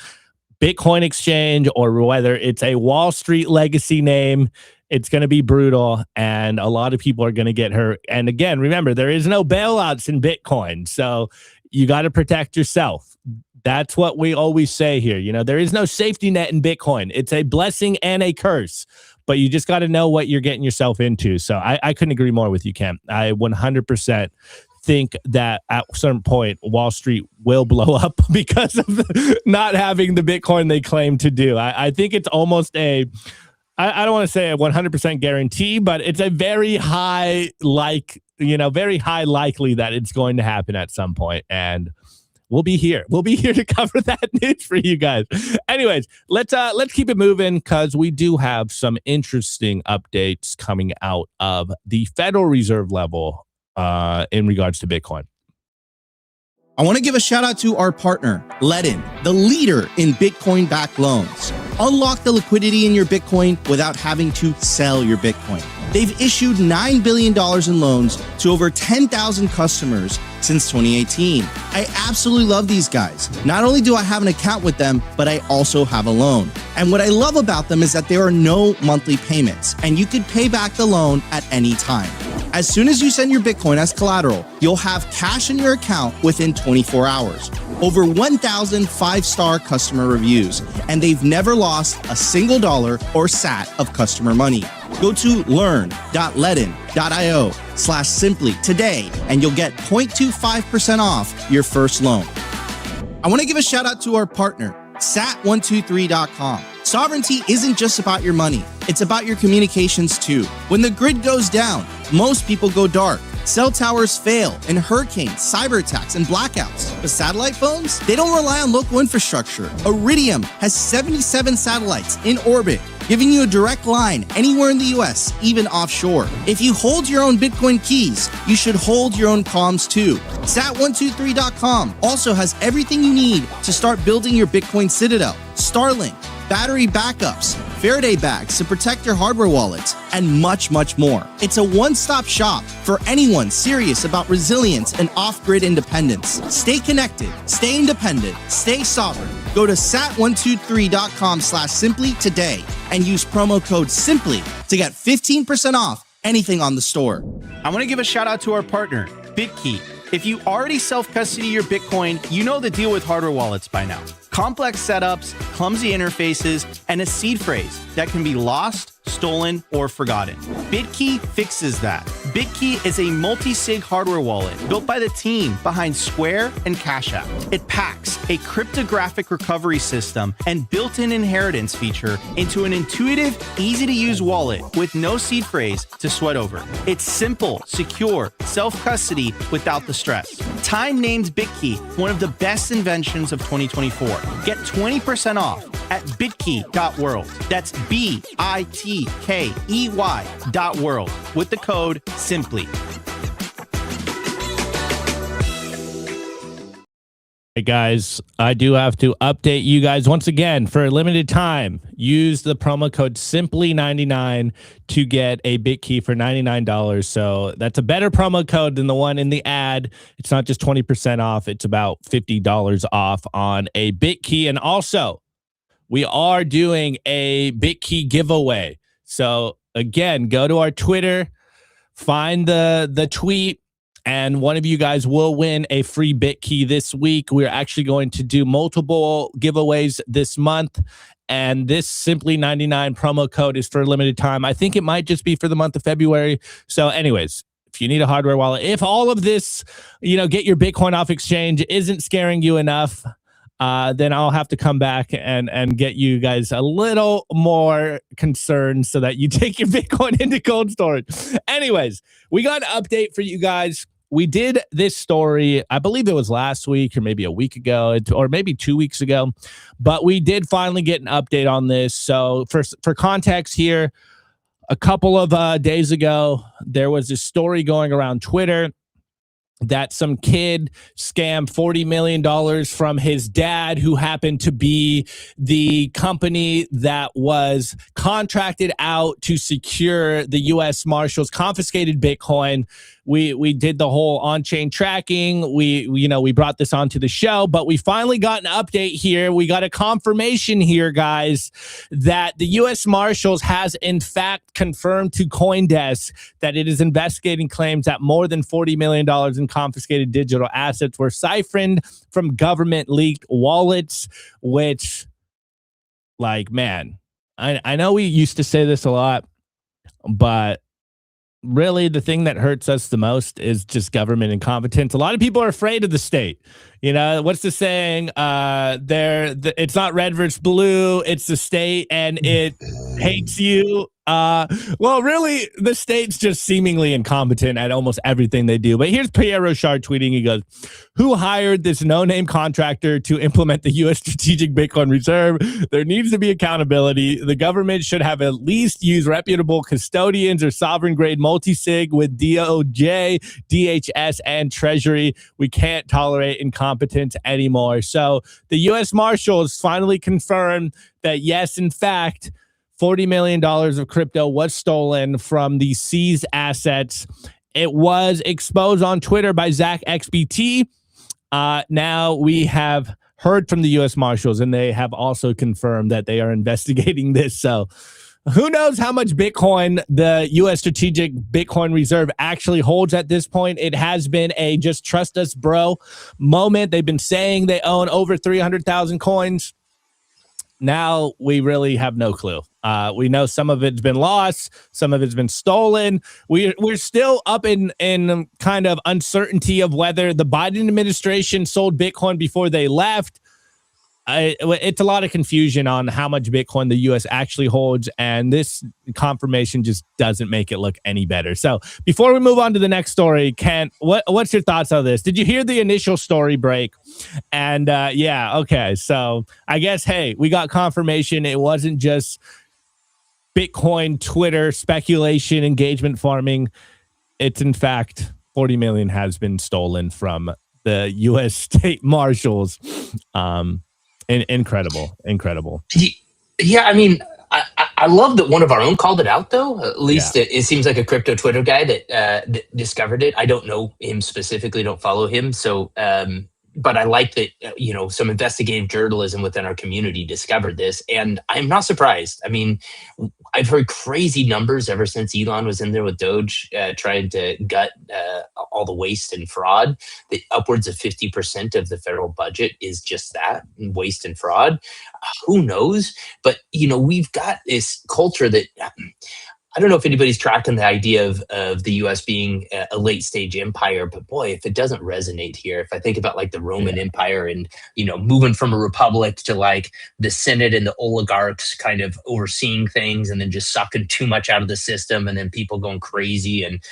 Bitcoin exchange or whether it's a Wall Street legacy name. It's going to be brutal, and a lot of people are going to get hurt. And again, remember, there is no bailouts in Bitcoin, so you got to protect yourself. That's what we always say here. There is no safety net in Bitcoin. It's a blessing and a curse, but you just got to know what you're getting yourself into. So I couldn't agree more with you, Cam. I 100% think that at a certain point, Wall Street will blow up because of not having the Bitcoin they claim to do. I think it's almost I don't want to say a 100% guarantee, but it's a very high, very high likely that it's going to happen at some point. And we'll be here. We'll be here to cover that news for you guys. Anyways, let's keep it moving, because we do have some interesting updates coming out of the Federal Reserve level in regards to Bitcoin. I want to give a shout out to our partner, Ledin, the leader in Bitcoin-backed loans. Unlock the liquidity in your Bitcoin without having to sell your Bitcoin. They've issued $9 billion in loans to over 10,000 customers since 2018. I absolutely love these guys. Not only do I have an account with them, but I also have a loan. And what I love about them is that there are no monthly payments, and you could pay back the loan at any time. As soon as you send your Bitcoin as collateral, you'll have cash in your account within 24 hours. Over 1,000 five-star customer reviews, and they've never lost a single dollar or sat of customer money. Go to learn.ledin.io/simply today, and you'll get 0.25% off your first loan. I want to give a shout out to our partner, sat123.com. Sovereignty isn't just about your money. It's about your communications too. When the grid goes down, most people go dark. Cell towers fail in hurricanes, cyber attacks, and blackouts. But satellite phones? They don't rely on local infrastructure. Iridium has 77 satellites in orbit, giving you a direct line anywhere in the US, even offshore. If you hold your own Bitcoin keys, you should hold your own comms too. Sat123.com also has everything you need to start building your Bitcoin citadel. Starlink, battery backups, Faraday bags to protect your hardware wallets, and much, much more. It's a one-stop shop for anyone serious about resilience and off-grid independence. Stay connected, stay independent, stay sovereign. Go to sat123.com/simply today and use promo code SIMPLY to get 15% off anything on the store. I want to give a shout out to our partner, BitKey. If you already self-custody your Bitcoin, you know the deal with hardware wallets by now. Complex setups, clumsy interfaces, and a seed phrase that can be lost, stolen, or forgotten. BitKey fixes that. BitKey is a multi-sig hardware wallet built by the team behind Square and Cash App. It packs a cryptographic recovery system and built-in inheritance feature into an intuitive, easy-to-use wallet with no seed phrase to sweat over. It's simple, secure, self-custody without the stress. Time named BitKey one of the best inventions of 2024. Get 20% off at bitkey.world. That's BITKEY.world with the code SIMPLY. Hey guys, I do have to update you guys once again. For a limited time, use the promo code SIMPLY99 to get a BitKey for $99. So that's a better promo code than the one in the ad. It's not just 20% off, it's about $50 off on a BitKey. And also, we are doing a BitKey giveaway. So again, go to our Twitter, find the tweet, and one of you guys will win a free BitKey this week. We're actually going to do multiple giveaways this month, and this Simply 99 promo code is for a limited time. I think it might just be for the month of February. So anyways, if you need a hardware wallet, if all of this, get your Bitcoin off exchange isn't scaring you enough, then I'll have to come back and get you guys a little more concerned so that you take your Bitcoin into cold storage. Anyways, we got an update for you guys. We did this story, I believe it was last week or maybe a week ago or maybe 2 weeks ago, but we did finally get an update on this. So for context here, a couple of days ago, there was this story going around Twitter that some kid scammed $40 million from his dad, who happened to be the company that was contracted out to secure the U.S. Marshals confiscated Bitcoin. We did the whole on-chain tracking. We brought this onto the show, but we finally got an update here. We got a confirmation here, guys, that the U.S. Marshals has in fact confirmed to CoinDesk that it is investigating claims that more than $40 million in confiscated digital assets were siphoned from government leaked wallets, which, man, I know we used to say this a lot, but really, the thing that hurts us the most is just government incompetence. A lot of people are afraid of the state. What's the saying? It's not red versus blue. It's the state, and it hates you. Well, really, the state's just seemingly incompetent at almost everything they do. But here's Pierre Rochard tweeting. He goes, "Who hired this no-name contractor to implement the U.S. Strategic Bitcoin Reserve? There needs to be accountability. The government should have at least used reputable custodians or sovereign-grade multi-sig with DOJ, DHS, and Treasury. We can't tolerate incompetence anymore." So the U.S. Marshals finally confirmed that, yes, in fact, $40 million of crypto was stolen from the seized assets. It was exposed on Twitter by Zach XBT. Now we have heard from the U.S. Marshals, and they have also confirmed that they are investigating this. So who knows how much Bitcoin the U.S. Strategic Bitcoin Reserve actually holds at this point. It has been a just trust us, bro moment. They've been saying they own over 300,000 coins. Now we really have no clue. We know some of it's been lost, some of it's been stolen. We're still up in kind of uncertainty of whether the Biden administration sold Bitcoin before they left. It's a lot of confusion on how much Bitcoin the U.S. actually holds, and this confirmation just doesn't make it look any better. So before we move on to the next story, Kent, what's your thoughts on this? Did you hear the initial story break? And okay. So I guess, hey, we got confirmation. It wasn't just Bitcoin, Twitter, speculation, engagement farming. It's in fact 40 million has been stolen from the U.S. State Marshals. Incredible. Yeah, I mean, I love that one of our own called it out, though. At least it seems like a crypto Twitter guy that discovered it. I don't know him specifically, don't follow him. So, but I like that, some investigative journalism within our community discovered this. And I'm not surprised. I mean, I've heard crazy numbers ever since Elon was in there with Doge, trying to gut all the waste and fraud. That upwards of 50% of the federal budget is just that, waste and fraud. Who knows? But we've got this culture that I don't know if anybody's tracking the idea of the U.S. being a late stage empire, but boy, if it doesn't resonate here, if I think about like the Roman Empire and, moving from a republic to like the Senate and the oligarchs kind of overseeing things and then just sucking too much out of the system and then people going crazy and,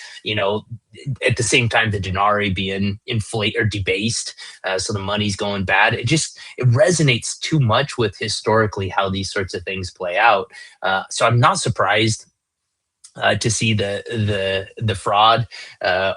at the same time, the denarii being inflated or debased. So the money's going bad. It resonates too much with historically how these sorts of things play out. So I'm not surprised to see the fraud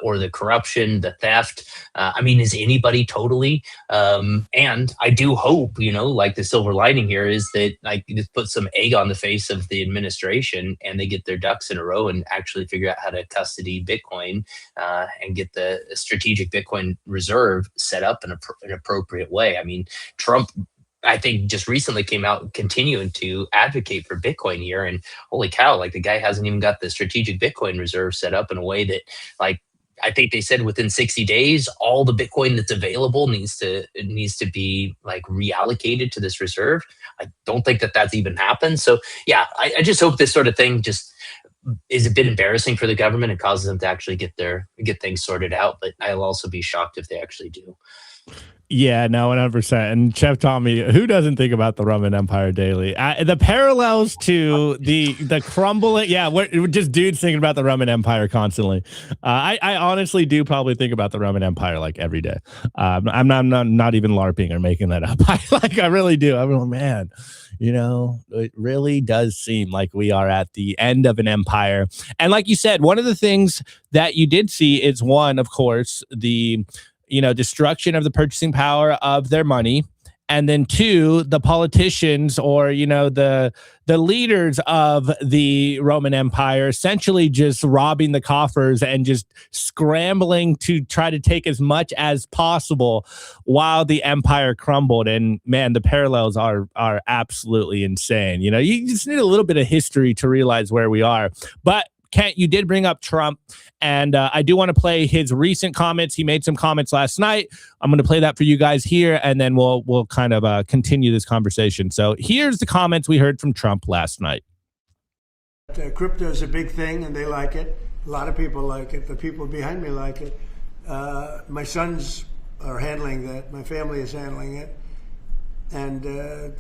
or the corruption, the theft. Is anybody totally? And I do hope, like the silver lining here is that I just put some egg on the face of the administration and they get their ducks in a row and actually figure out how to custody Bitcoin and get the strategic Bitcoin reserve set up in an appropriate way. Trump, I think, just recently came out continuing to advocate for Bitcoin here, and holy cow, like the guy hasn't even got the strategic Bitcoin reserve set up in a way that, like, I think they said within 60 days, all the Bitcoin that's available needs to be like reallocated to this reserve. I don't think that that's even happened. So yeah, I just hope this sort of thing just is a bit embarrassing for the government and causes them to actually get things sorted out. But I'll also be shocked if they actually do. Yeah, no, 100%. And Chef Tommy, who doesn't think about the Roman Empire daily? The parallels to the crumbling. Yeah, we're just dudes thinking about the Roman Empire constantly. I honestly do probably think about the Roman Empire like every day. I'm not even LARPing or making that up. I really do. I'm like, man, it really does seem like we are at the end of an empire. And like you said, one of the things that you did see is one, of course, the destruction of the purchasing power of their money. And then two, the politicians or, the leaders of the Roman Empire essentially just robbing the coffers and just scrambling to try to take as much as possible while the empire crumbled. And man, the parallels are absolutely insane. You just need a little bit of history to realize where we are. But Kent, you did bring up Trump, and I do want to play his recent comments. He made some comments last night. I'm going to play that for you guys here, and then we'll kind of continue this conversation. So here's the comments we heard from Trump last night. Crypto is a big thing, and they like it. A lot of people like it. The people behind me like it. My sons are handling that. My family is handling it. And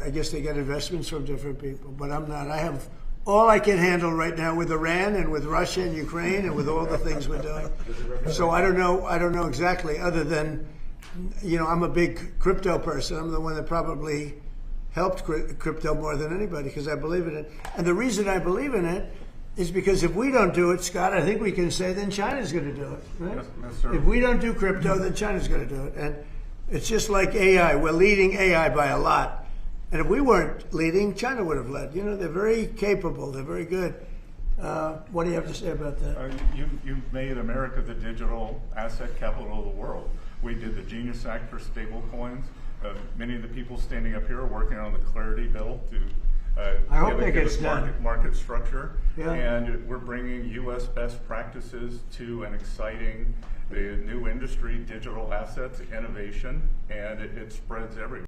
I guess they get investments from different people, but I'm not. I have all I can handle right now with Iran and with Russia and Ukraine and with all the things we're doing. So I don't know exactly, other than, I'm a big crypto person. I'm the one that probably helped crypto more than anybody because I believe in it. And the reason I believe in it is because if we don't do it, Scott, I think we can say then China's going to do it. Right? Yes, sir. If we don't do crypto, then China's going to do it. And it's just like AI. We're leading AI by a lot. And if we weren't leading, China would have led. They're very capable. They're very good. What do you have to say about that? You've made America the digital asset capital of the world. We did the Genius Act for stable coins. Many of the people standing up here are working on the Clarity Bill to I hope that gets done. Market structure. Yeah. And we're bringing U.S. best practices to an exciting new industry, digital assets, innovation, and it spreads everywhere.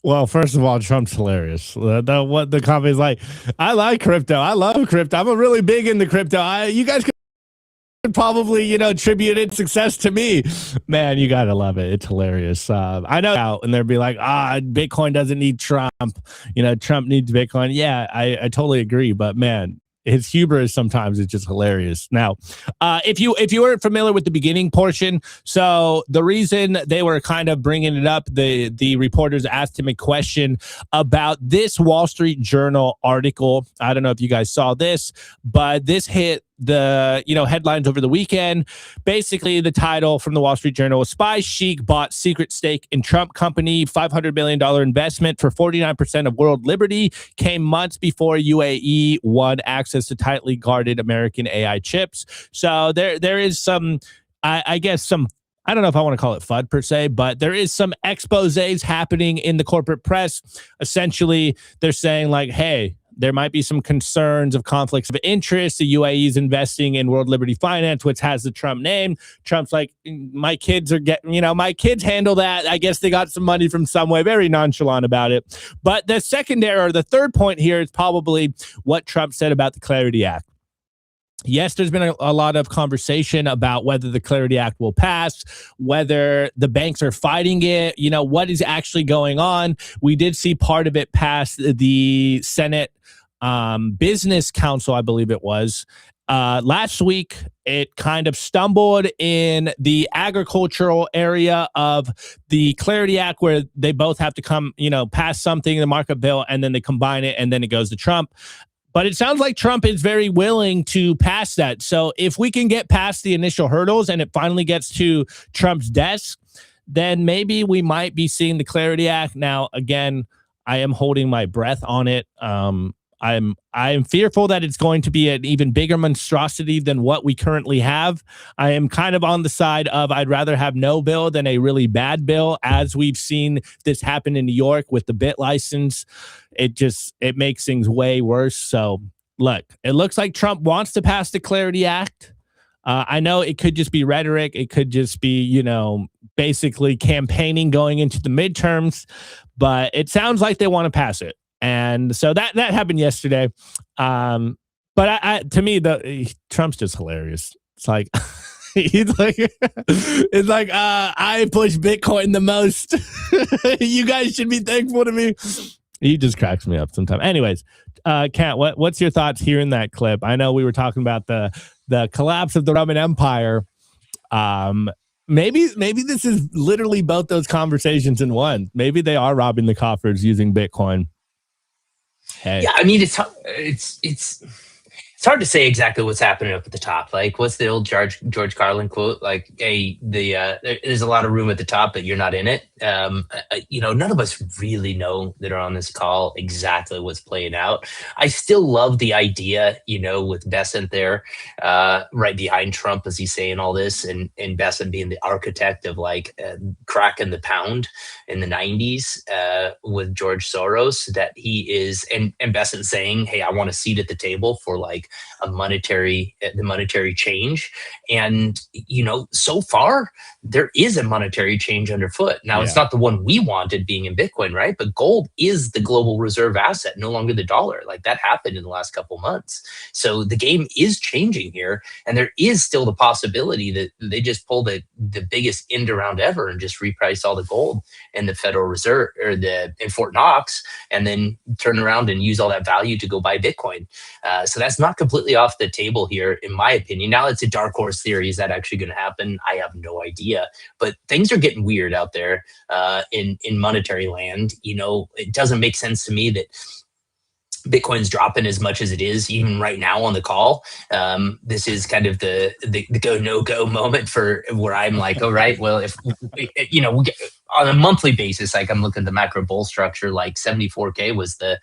Well, first of all, Trump's hilarious. What the comment is like, I like crypto. I love crypto. I'm really big into crypto. You guys could probably, attribute its success to me. Man, you got to love it. It's hilarious. I know, and they'll be like, Bitcoin doesn't need Trump. Trump needs Bitcoin. Yeah, I totally agree. But man, his hubris sometimes is just hilarious. Now, if you weren't familiar with the beginning portion, so the reason they were kind of bringing it up, the reporters asked him a question about this Wall Street Journal article. I don't know if you guys saw this, but this hit the headlines over the weekend. Basically, the title from the Wall Street Journal was "Spy Sheik Bought Secret Stake in Trump Company. $500 million investment for 49% of world liberty came months before UAE won access to tightly guarded American AI chips." So there is some, I guess some, I don't know if I want to call it FUD per se, but there is some exposés happening in the corporate press. Essentially, they're saying like, hey, There might be some concerns of conflicts of interest. The UAE is investing in World Liberty Finance, which has the Trump name. Trump's like, my kids are getting, my kids handle that. I guess they got some money from some way, very nonchalant about it. But the secondary or the third point here is probably what Trump said about the Clarity Act. Yes, there's been a lot of conversation about whether the Clarity Act will pass, whether the banks are fighting it, what is actually going on. We did see part of it pass the Senate Business Council, I believe it was. Last week, it kind of stumbled in the agricultural area of the Clarity Act, where they both have to come, pass something in the markup bill, and then they combine it, and then it goes to Trump. But it sounds like Trump is very willing to pass that. So if we can get past the initial hurdles and it finally gets to Trump's desk, then maybe we might be seeing the Clarity Act. Now, again, I am holding my breath on it. I'm fearful that it's going to be an even bigger monstrosity than what we currently have. I am kind of on the side of I'd rather have no bill than a really bad bill, as we've seen this happen in New York with the bit license. It makes things way worse. So look, it looks like Trump wants to pass the Clarity Act. I know it could just be rhetoric. It could just be, basically campaigning going into the midterms, but it sounds like they want to pass it. And so that happened yesterday. But to me, Trump's just hilarious. It's like, I push Bitcoin the most. You guys should be thankful to me. He just cracks me up sometimes. Anyways, Kat, what's your thoughts here in that clip? I know we were talking about the collapse of the Roman Empire. Maybe this is literally both those conversations in one. Maybe they are robbing the coffers using Bitcoin. Hey. Yeah, I mean, it's hard to say exactly what's happening up at the top. Like, what's the old George Carlin quote? Like, hey, there's a lot of room at the top, but you're not in it. None of us really know that are on this call exactly what's playing out. I still love the idea, with Bessent there, right behind Trump as he's saying all this, and Bessent being the architect of cracking the pound in the 90s with George Soros, that he is, and Bessent saying, hey, I want a seat at the table for the monetary change. And, so far there is a monetary change underfoot. Now, It's not the one we wanted being in Bitcoin, right? But gold is the global reserve asset, no longer the dollar. Like, that happened in the last couple months. So the game is changing here. And there is still the possibility that they just pull the biggest end around ever and just reprice all the gold in the Federal Reserve or in Fort Knox, and then turn around and use all that value to go buy Bitcoin. So that's not completely off the table here, in my opinion. Now, it's a dark horse theory. Is that actually going to happen? I have no idea. But things are getting weird out there in monetary land. It doesn't make sense to me that Bitcoin's dropping as much as it is, even right now on the call. This is kind of the go no go moment for where I'm like, all right, well, if we get, on a monthly basis, like I'm looking at the macro bull structure, like 74K was the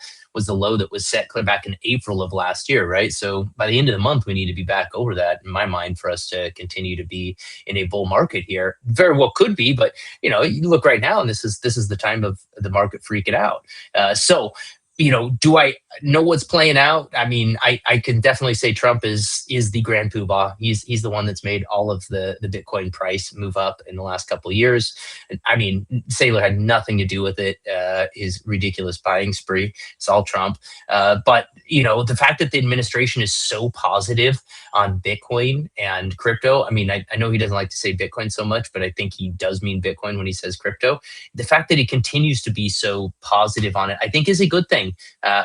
low that was set clear back in April of last year, right? So by the end of the month, we need to be back over that, in my mind, for us to continue to be in a bull market here. Very well could be, but you look right now, and this is the time of the market freaking out. Do I know what's playing out? I mean, I can definitely say Trump is the grand poobah. He's the one that's made all of the Bitcoin price move up in the last couple of years. I mean, Saylor had nothing to do with it. His ridiculous buying spree. It's all Trump. But the fact that the administration is so positive on Bitcoin and crypto. I mean, I know he doesn't like to say Bitcoin so much, but I think he does mean Bitcoin when he says crypto. The fact that he continues to be so positive on it, I think, is a good thing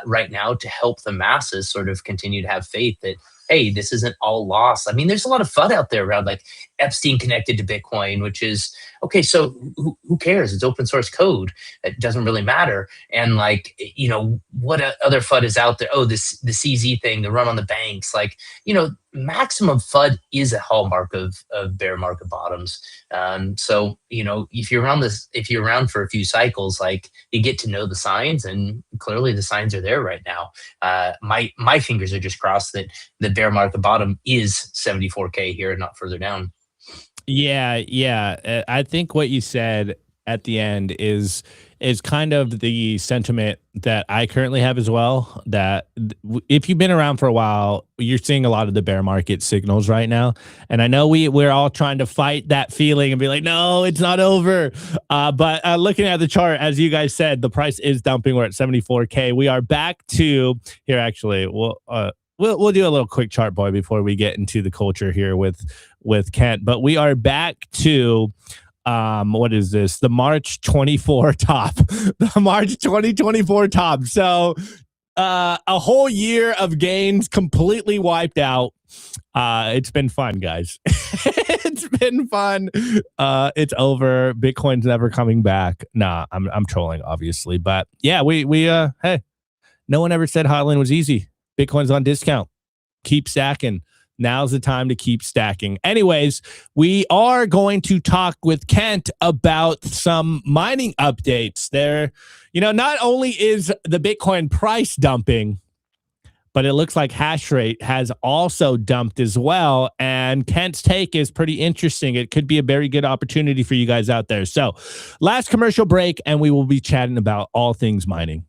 right now, to help the masses sort of continue to have faith that, hey, this isn't all lost. I mean, there's a lot of FUD out there around like Epstein connected to Bitcoin, which is, okay, so who cares? It's open source code. It doesn't really matter. And what other FUD is out there? Oh, the CZ thing, the run on the banks. Maximum FUD is a hallmark of bear market bottoms. So, if you're around for a few cycles, you get to know the signs, and clearly the signs are there right now. My fingers are just crossed that the bear market bottom is 74K here and not further down. Yeah. I think what you said at the end is is kind of the sentiment that I currently have as well, that if you've been around for a while, you're seeing a lot of the bear market signals right now. And I know we're all trying to fight that feeling and be like, no, it's not over. But looking at the chart, as you guys said, the price is dumping. We're at 74K. We are back to here. Actually, we'll do a little quick chart, boy, before we get into the culture here with Kent. But we are back to what is this? The March 24 top, the March 2024 top. So a whole year of gains completely wiped out. It's been fun, guys. It's been fun. It's over. Bitcoin's never coming back. Nah, I'm trolling, obviously, but yeah, we hey, no one ever said hodling was easy. Bitcoin's on discount. Keep stacking. Now's the time to keep stacking. Anyways, we are going to talk with Kent about some mining updates. There, not only is the Bitcoin price dumping, but it looks like hash rate has also dumped as well. And Kent's take is pretty interesting. It could be a very good opportunity for you guys out there. So last commercial break, and we will be chatting about all things mining.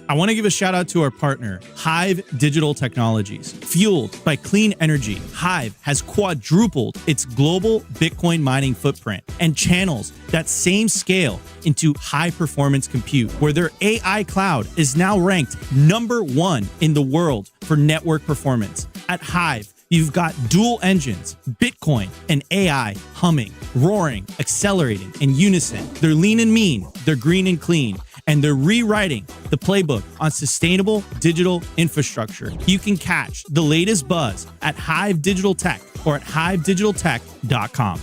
I want to give a shout out to our partner, HIVE Digital Technologies. Fueled by clean energy, HIVE has quadrupled its global Bitcoin mining footprint and channels that same scale into high performance compute, where their AI cloud is now ranked #1 in the world for network performance. At HIVE, you've got dual engines, Bitcoin and AI humming, roaring, accelerating in unison. They're lean and mean, they're green and clean, and they're rewriting the playbook on sustainable digital infrastructure. You can catch the latest buzz at Hive Digital Tech or at hivedigitaltech.com.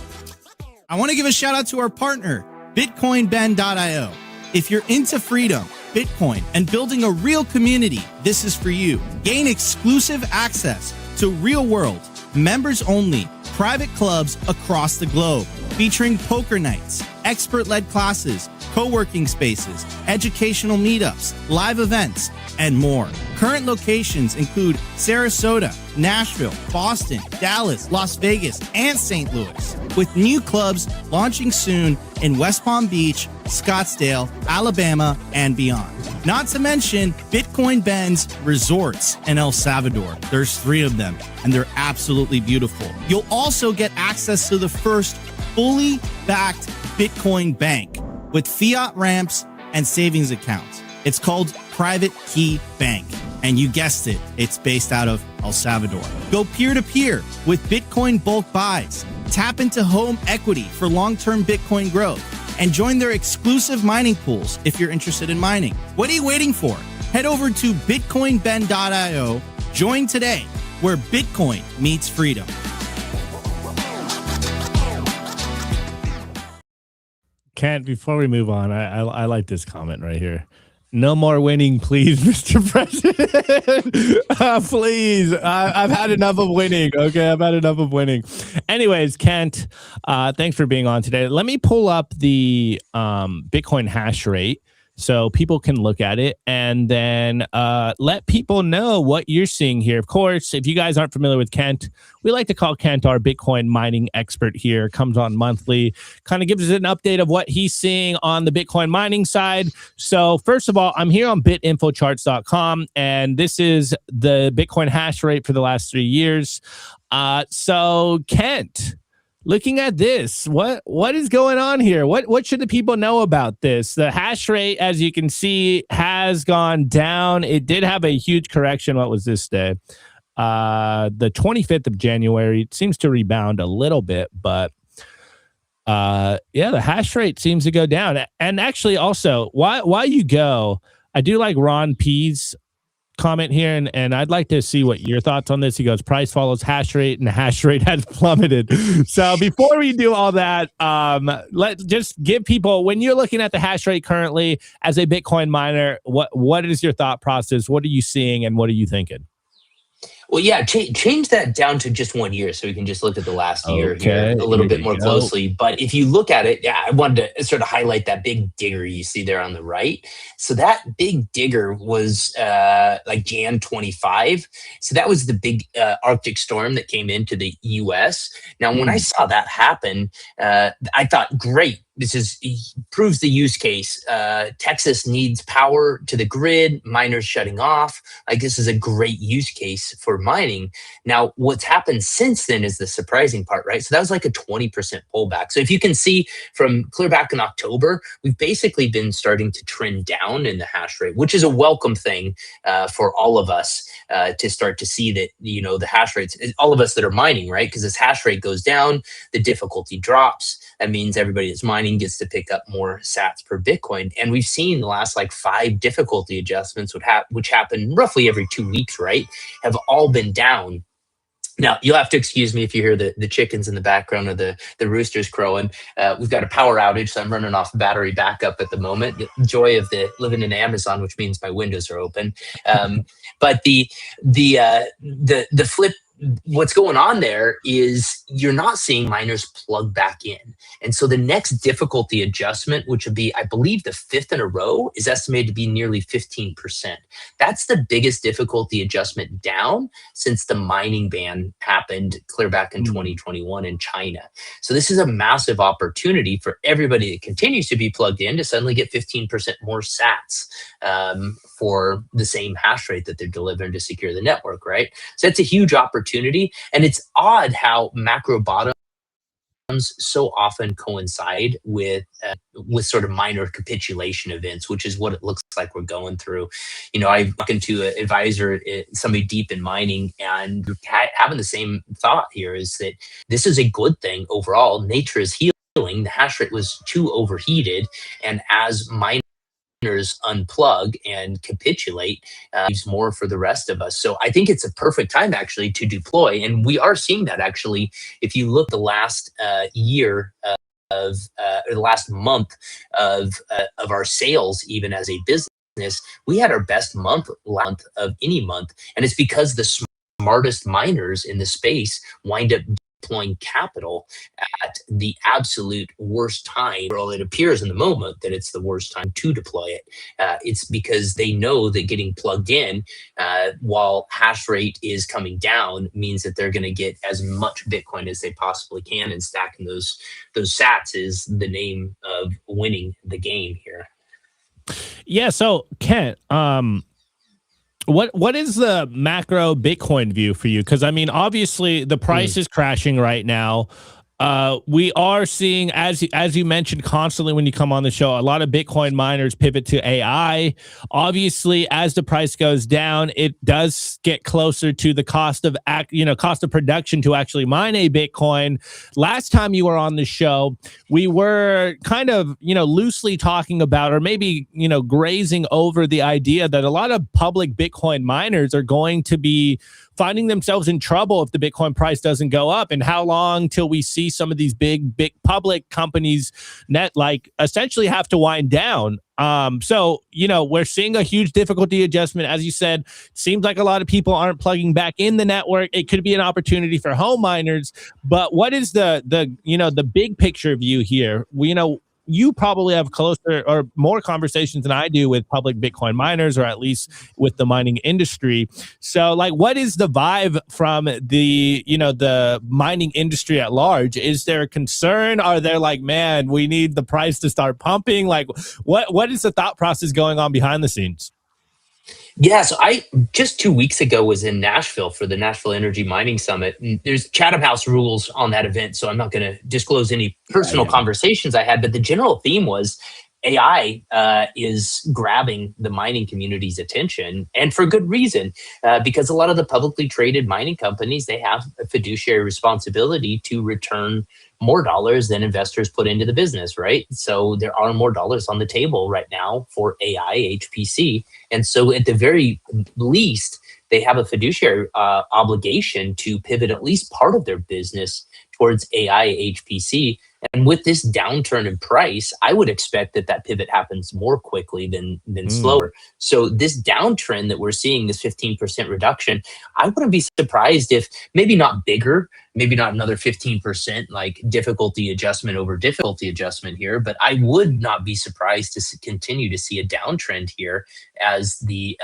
I want to give a shout out to our partner, bitcoinben.io. If you're into freedom, Bitcoin, and building a real community, this is for you. Gain exclusive access to real-world, members-only, private clubs across the globe, featuring poker nights, expert-led classes, co-working spaces, educational meetups, live events, and more. Current locations include Sarasota, Nashville, Boston, Dallas, Las Vegas, and St. Louis, with new clubs launching soon in West Palm Beach, Scottsdale, Alabama, and beyond. Not to mention Bitcoin Ben's resorts in El Salvador. There's 3 of them, and they're absolutely beautiful. You'll also get access to the first fully backed Bitcoin bank with fiat ramps and savings accounts. It's called Private Key Bank. And you guessed it, it's based out of El Salvador. Go peer-to-peer with Bitcoin bulk buys. Tap into home equity for long-term Bitcoin growth. And join their exclusive mining pools if you're interested in mining. What are you waiting for? Head over to bitcoinben.io. Join today, where Bitcoin meets freedom. Kent, before we move on, I like this comment right here. No more winning, please, Mr. President. Please. I've had enough of winning. Okay, I've had enough of winning. Anyways, Kent, thanks for being on today. Let me pull up the Bitcoin hash rate so people can look at it, and then let people know what you're seeing here. Of course, if you guys aren't familiar with Kent, we like to call Kent our Bitcoin mining expert here. Comes on monthly, kind of gives us an update of what he's seeing on the Bitcoin mining side. So first of all, I'm here on bitinfocharts.com, and this is the Bitcoin hash rate for the last 3 years. So Kent, looking at this, what is going on here? What should the people know about this? The hash rate, as you can see, has gone down. It did have a huge correction. What was this day? The 25th of January. It seems to rebound a little bit, but yeah, the hash rate seems to go down. And actually, also, while you go, I do like Ron P's comment here, and I'd like to see what your thoughts on this. He goes, price follows hash rate, and the hash rate has plummeted. So before we do all that, let's just give people, when you're looking at the hash rate currently as a Bitcoin miner, what is your thought process? What are you seeing, and what are you thinking? Well, yeah, change that down to just 1 year so we can just look at the last year Okay, here a little here bit you more go. closely. But if you look at it, yeah, I wanted to sort of highlight that big digger you see there on the right. So that big digger was like Jan 25. So that was the big Arctic storm that came into the US. Now, when I saw that happen, I thought, great. This proves the use case. Texas needs power to the grid, miners shutting off. Like, this is a great use case for mining. Now, what's happened since then is the surprising part, right? So that was like a 20% pullback. So if you can see from clear back in October, we've basically been starting to trend down in the hash rate, which is a welcome thing for all of us to start to see that, you know, the hash rates, all of us that are mining, right? Because as hash rate goes down, the difficulty drops. That means everybody that's mining gets to pick up more sats per Bitcoin. And we've seen the last like 5 difficulty adjustments, which happen roughly every 2 weeks, right? Have all been down. Now, you'll have to excuse me if you hear the chickens in the background or the roosters crowing. We've got a power outage, so I'm running off battery backup at the moment. The joy of living in Amazon, which means my windows are open. But the flip, what's going on there is you're not seeing miners plug back in. And so the next difficulty adjustment, which would be, I believe, the 5th in a row, is estimated to be nearly 15%. That's the biggest difficulty adjustment down since the mining ban happened clear back in 2021 in China. So this is a massive opportunity for everybody that continues to be plugged in to suddenly get 15% more sats for the same hash rate that they're delivering to secure the network, right? So that's a huge opportunity. And it's odd how macro bottoms so often coincide with sort of minor capitulation events, which is what it looks like we're going through. You know, I've talked to an advisor, somebody deep in mining, and having the same thought here is that this is a good thing overall. Nature is healing. The hash rate was too overheated, and as miners unplug and capitulate, leaves more for the rest of us. So I think it's a perfect time actually to deploy, and we are seeing that actually. If you look the last year or the last month of our sales, even as a business, we had our best month of any month, and it's because the smartest miners in the space wind up deploying capital at the absolute worst time. Well, it appears in the moment that it's the worst time to deploy it. It's because they know that getting plugged in while hash rate is coming down means that they're going to get as much Bitcoin as they possibly can, and stacking those sats is the name of winning the game here. Yeah. So Kent, what is the macro Bitcoin view for you? Because I mean, obviously the price is crashing right now. We are seeing, as you mentioned constantly when you come on the show, a lot of Bitcoin miners pivot to AI. Obviously, as the price goes down, it does get closer to the cost of production to actually mine a Bitcoin. Last time you were on the show, we were kind of, loosely talking about, or maybe, grazing over the idea that a lot of public Bitcoin miners are going to be finding themselves in trouble if the Bitcoin price doesn't go up, and how long till we see some of these big public companies essentially have to wind down. So, we're seeing a huge difficulty adjustment. As you said, seems like a lot of people aren't plugging back in the network. It could be an opportunity for home miners, but what is the big picture view here? You probably have closer or more conversations than I do with public Bitcoin miners, or at least with the mining industry. So what is the vibe from the mining industry at large? Is there a concern? Are they like, man, we need the price to start pumping? What is the thought process going on behind the scenes? Yeah, so I just 2 weeks ago was in Nashville for the Nashville Energy Mining Summit. And there's Chatham House rules on that event, so I'm not going to disclose any personal conversations I had, but the general theme was AI is grabbing the mining community's attention, and for good reason, because a lot of the publicly traded mining companies, they have a fiduciary responsibility to return more dollars than investors put into the business, right? So there are more dollars on the table right now for AI, HPC. And so at the very least, they have a fiduciary obligation to pivot at least part of their business towards AI, HPC, And with this downturn in price, I would expect that pivot happens more quickly than slower. So this downtrend that we're seeing, this 15% reduction, I wouldn't be surprised if maybe not bigger, maybe not another 15% like difficulty adjustment over difficulty adjustment here, but I would not be surprised to continue to see a downtrend here as the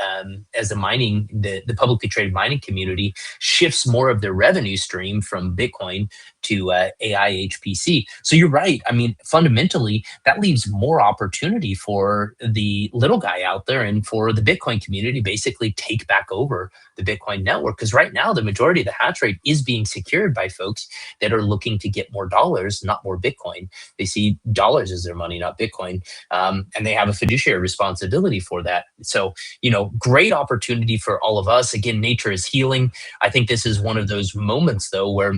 mining, the publicly traded mining community shifts more of their revenue stream from Bitcoin to AI HPC. So you're right. I mean, fundamentally, that leaves more opportunity for the little guy out there and for the Bitcoin community basically take back over the Bitcoin network. Because right now, the majority of the hash rate is being secured by folks that are looking to get more dollars, not more Bitcoin. They see dollars as their money, not Bitcoin. And they have a fiduciary responsibility for that. So, great opportunity for all of us. Again, nature is healing. I think this is one of those moments, though, where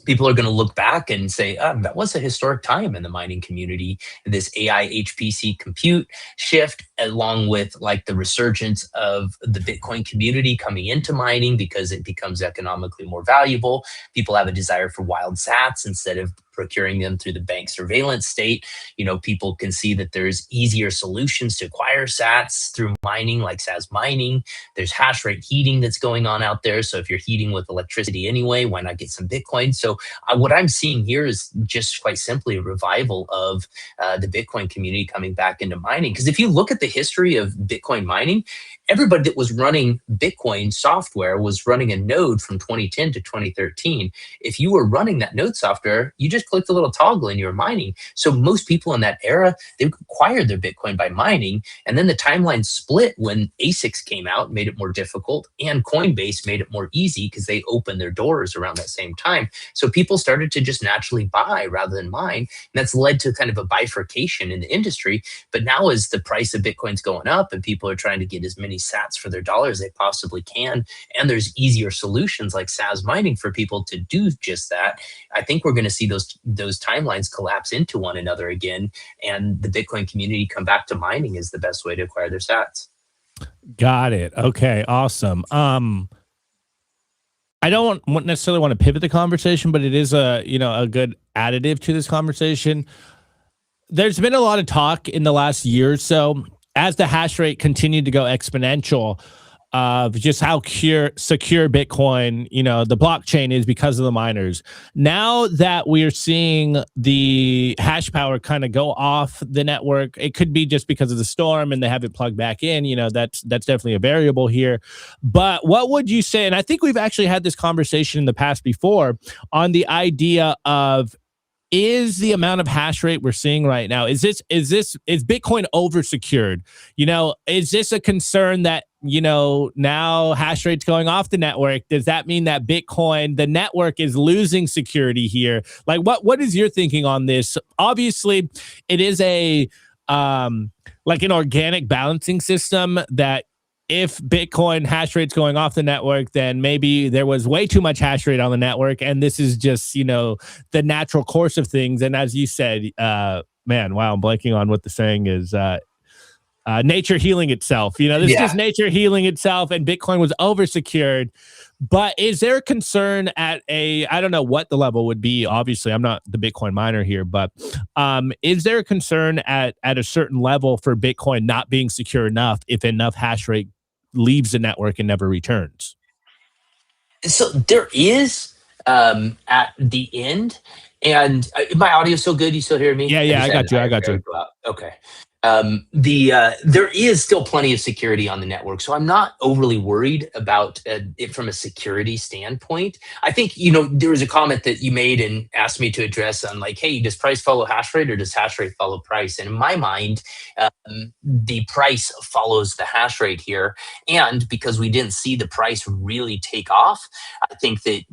people are going to look back and say, that was a historic time in the mining community, this AI HPC compute shift, along with like the resurgence of the Bitcoin community coming into mining because it becomes economically more valuable. People have a desire for wild sats instead of procuring them through the bank surveillance state. People can see that there's easier solutions to acquire sats through mining, like SAS mining. There's hash rate heating that's going on out there. So if you're heating with electricity anyway, why not get some Bitcoin? So what I'm seeing here is just quite simply a revival of the Bitcoin community coming back into mining. Because if you look at the history of Bitcoin mining, everybody that was running Bitcoin software was running a node from 2010 to 2013. If you were running that node software, you just clicked a little toggle and you were mining. So most people in that era, they acquired their Bitcoin by mining. And then the timeline split when ASICs came out, made it more difficult, and Coinbase made it more easy because they opened their doors around that same time. So people started to just naturally buy rather than mine. And that's led to kind of a bifurcation in the industry. But now as the price of Bitcoin's going up and people are trying to get as many sats for their dollars they possibly can, and there's easier solutions like SAS mining for people to do just that, I think we're going to see those timelines collapse into one another again, and the Bitcoin community come back to mining is the best way to acquire their sats. Got it. Okay, awesome. I don't necessarily want to pivot the conversation, but it is a good additive to this conversation. There's been a lot of talk in the last year or so as the hash rate continued to go exponential of just how secure Bitcoin, the blockchain is because of the miners. Now that we are seeing the hash power kind of go off the network, it could be just because of the storm and they have it plugged back in. That's definitely a variable here. But what would you say? And I think we've actually had this conversation in the past before on the idea of, is the amount of hash rate we're seeing right now, is Bitcoin oversecured? Is this a concern that, now hash rate's going off the network? Does that mean that Bitcoin, the network, is losing security here? Like, what is your thinking on this? Obviously, it is a like an organic balancing system that if Bitcoin hash rate's going off the network, then maybe there was way too much hash rate on the network. And this is just, the natural course of things. And as you said, man, wow, I'm blanking on what the saying is. Nature healing itself. This is just nature healing itself, and Bitcoin was oversecured. But is there a concern at I don't know what the level would be. Obviously, I'm not the Bitcoin miner here, but is there a concern at a certain level for Bitcoin not being secure enough if enough hash rate leaves the network and never returns? So there is at the end, and my audio is so good. You still hear me? Yeah, I got you. Okay. There is still plenty of security on the network, so I'm not overly worried about it from a security standpoint. I think, there was a comment that you made and asked me to address on like, hey, does price follow hash rate or does hash rate follow price? And in my mind, the price follows the hash rate here. And because we didn't see the price really take off, I think that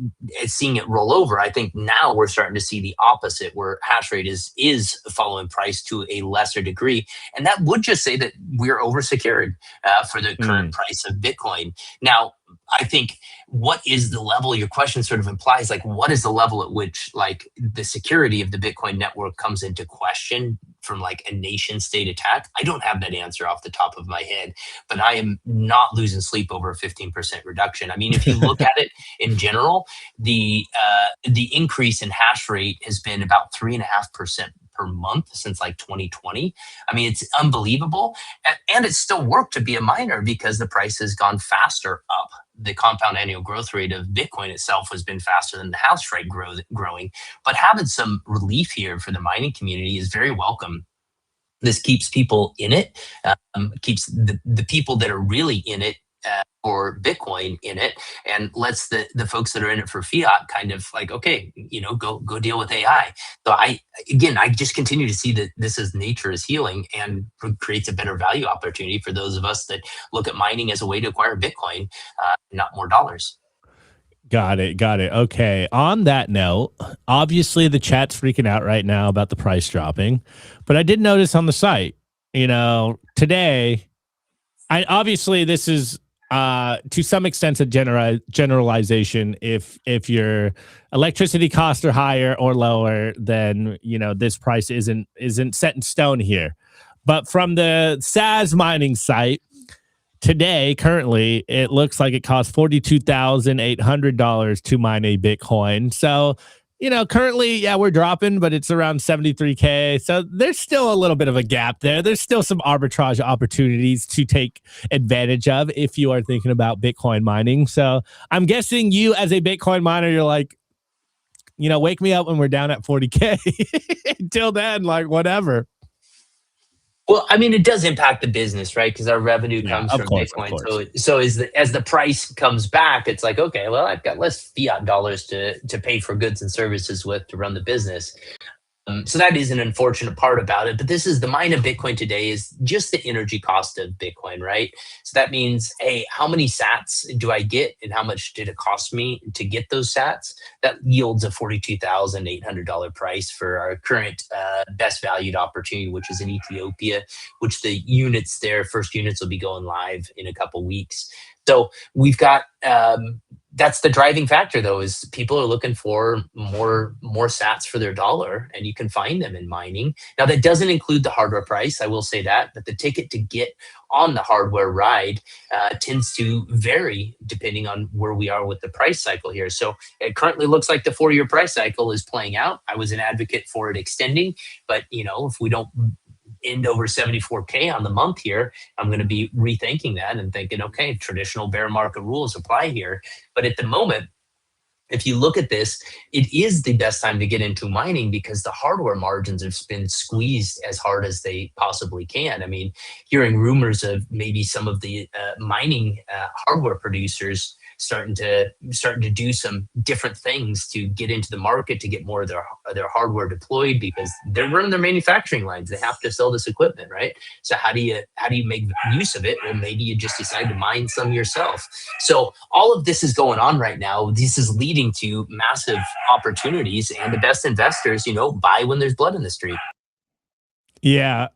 seeing it roll over, I think now we're starting to see the opposite, where hash rate is following price to a lesser degree. And that would just say that we're oversecured for the current price of Bitcoin. Now, I think what is the level, your question sort of implies, like, what is the level at which like the security of the Bitcoin network comes into question from like a nation state attack? I don't have that answer off the top of my head, but I am not losing sleep over a 15% reduction. I mean, if you look at it in general, the increase in hash rate has been about 3.5% per month since like 2020. I mean, it's unbelievable. And it's still worked to be a miner because the price has gone faster up. The compound annual growth rate of Bitcoin itself has been faster than the hash rate growing. But having some relief here for the mining community is very welcome. This keeps people in it, keeps the people that are really in it for Bitcoin in it, and lets the folks that are in it for fiat kind of like, okay, go deal with AI. So I just continue to see that this is nature is healing and creates a better value opportunity for those of us that look at mining as a way to acquire Bitcoin, not more dollars. Got it. Okay. On that note, obviously the chat's freaking out right now about the price dropping, but I did notice on the site, today, obviously this is to some extent a generalization. If your electricity costs are higher or lower, then this price isn't set in stone here. But from the SAS mining site today, currently, it looks like it costs $42,800 to mine a Bitcoin. So, currently, yeah, we're dropping, but it's around 73K. So there's still a little bit of a gap there. There's still some arbitrage opportunities to take advantage of if you are thinking about Bitcoin mining. So I'm guessing you as a Bitcoin miner, you're like, wake me up when we're down at 40K. Until then, like, whatever. Well, I mean, it does impact the business, right? Because our revenue comes from Bitcoin. So as the price comes back, it's like, okay, well, I've got less fiat dollars to pay for goods and services with to run the business. So that is an unfortunate part about it. But this is the mine of Bitcoin today is just the energy cost of Bitcoin, right? So that means, hey, how many sats do I get and how much did it cost me to get those sats? That yields a $42,800 price for our current best valued opportunity, which is in Ethiopia, which the first units will be going live in a couple weeks. So we've got that's the driving factor, though, is people are looking for more sats for their dollar, and you can find them in mining. Now, that doesn't include the hardware price, I will say that, but the ticket to get on the hardware ride tends to vary depending on where we are with the price cycle here. So it currently looks like the 4-year price cycle is playing out. I was an advocate for it extending, but if we don't end over 74K on the month here, I'm going to be rethinking that and thinking, okay, traditional bear market rules apply here. But at the moment, if you look at this, it is the best time to get into mining because the hardware margins have been squeezed as hard as they possibly can. I mean, hearing rumors of maybe some of the mining hardware producers starting to do some different things to get into the market to get more of their hardware deployed because they're running their manufacturing lines. They have to sell this equipment, right? So how do you make use of it? Well, maybe you just decide to mine some yourself. So all of this is going on right now. This is leading to massive opportunities, and the best investors, buy when there's blood in the street. Yeah,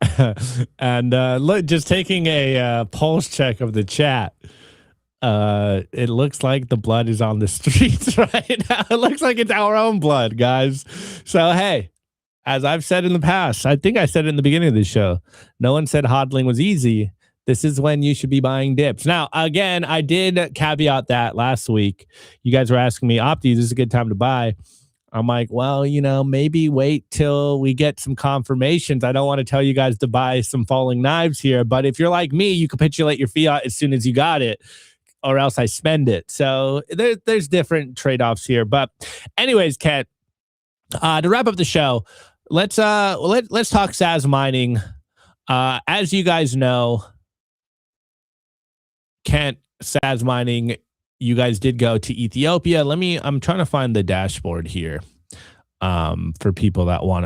and look, just taking a pulse check of the chat. It looks like the blood is on the streets right now. It looks like it's our own blood, guys. So, hey, as I've said in the past, I think I said it in the beginning of the show, no one said hodling was easy. This is when you should be buying dips. Now, again, I did caveat that last week. You guys were asking me, Opti, this is a good time to buy. I'm like, well, maybe wait till we get some confirmations. I don't want to tell you guys to buy some falling knives here, but if you're like me, you capitulate your fiat as soon as you got it, or else I spend it. So there's different trade-offs here. But anyways, Kent, to wrap up the show, let's talk SAS mining. As you guys know, Kent, SAS mining, you guys did go to Ethiopia. I'm trying to find the dashboard here for people that want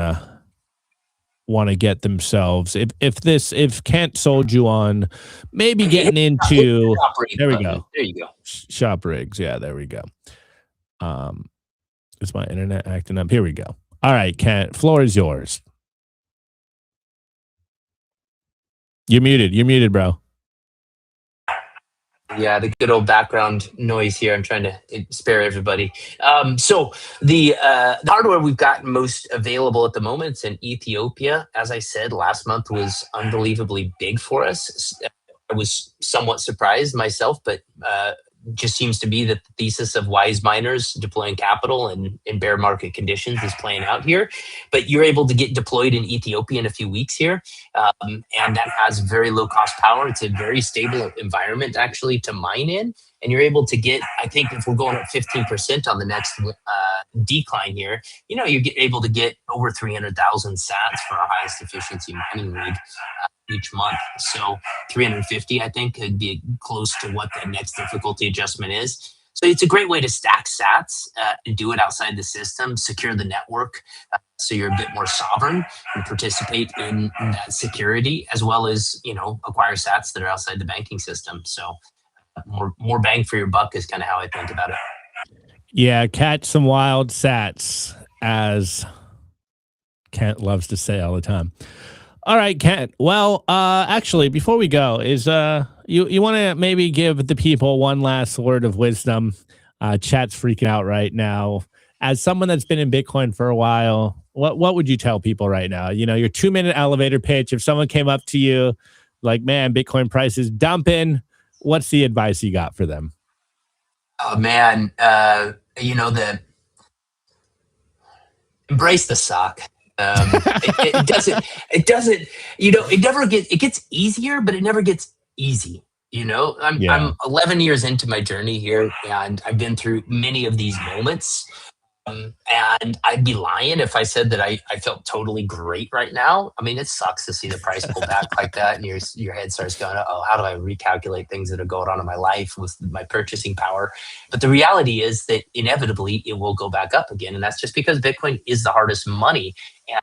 to get themselves. If Kent sold you on maybe getting into, there we go. There you go. Shop rigs. Yeah, there we go. Is my internet acting up? Here we go. All right, Kent, floor is yours. You're muted, bro. Yeah, the good old background noise here. I'm trying to spare everybody. So the hardware we've got most available at the moment is in Ethiopia. As I said, last month was unbelievably big for us. I was somewhat surprised myself, but just seems to be that the thesis of wise miners deploying capital in bear market conditions is playing out here. But you're able to get deployed in Ethiopia in a few weeks here. And that has very low cost power. It's a very stable environment actually to mine in. And you're able to get, I think if we're going up 15% on the next decline here, you're able to get over 300,000 sats for our highest efficiency mining rig each month. So 350, I think, could be close to what the next difficulty adjustment is. So it's a great way to stack sats and do it outside the system, secure the network, so you're a bit more sovereign and participate in that security, as well as acquire sats that are outside the banking system. So more bang for your buck is kind of how I think about it. Yeah, catch some wild sats, as Kent loves to say all the time. All right, Kent. Well, actually, before we go, is you want to maybe give the people one last word of wisdom? Chat's freaking out right now. As someone that's been in Bitcoin for a while, what would you tell people right now? Your 2-minute elevator pitch. If someone came up to you like, man, Bitcoin price is dumping, what's the advice you got for them? Oh man, embrace the suck. It gets easier, but it never gets easy. I'm 11 years into my journey here, and I've been through many of these moments. And I'd be lying if I said that I felt totally great right now. I mean, it sucks to see the price pull back like that, and your head starts going, oh, how do I recalculate things that are going on in my life with my purchasing power? But the reality is that inevitably it will go back up again. And that's just because Bitcoin is the hardest money.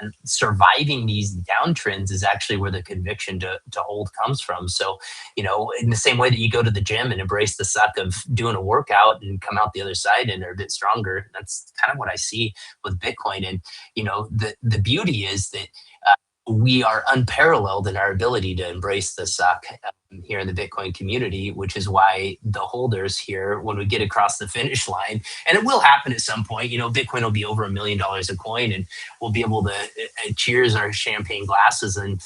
And surviving these downtrends is actually where the conviction to hold comes from. So, in the same way that you go to the gym and embrace the suck of doing a workout and come out the other side and are a bit stronger, that's kind of what I see with Bitcoin. And, the beauty is that we are unparalleled in our ability to embrace the suck here in the Bitcoin community, which is why the holders here, when we get across the finish line, and it will happen at some point, Bitcoin will be over $1 million a coin, and we'll be able to cheers our champagne glasses and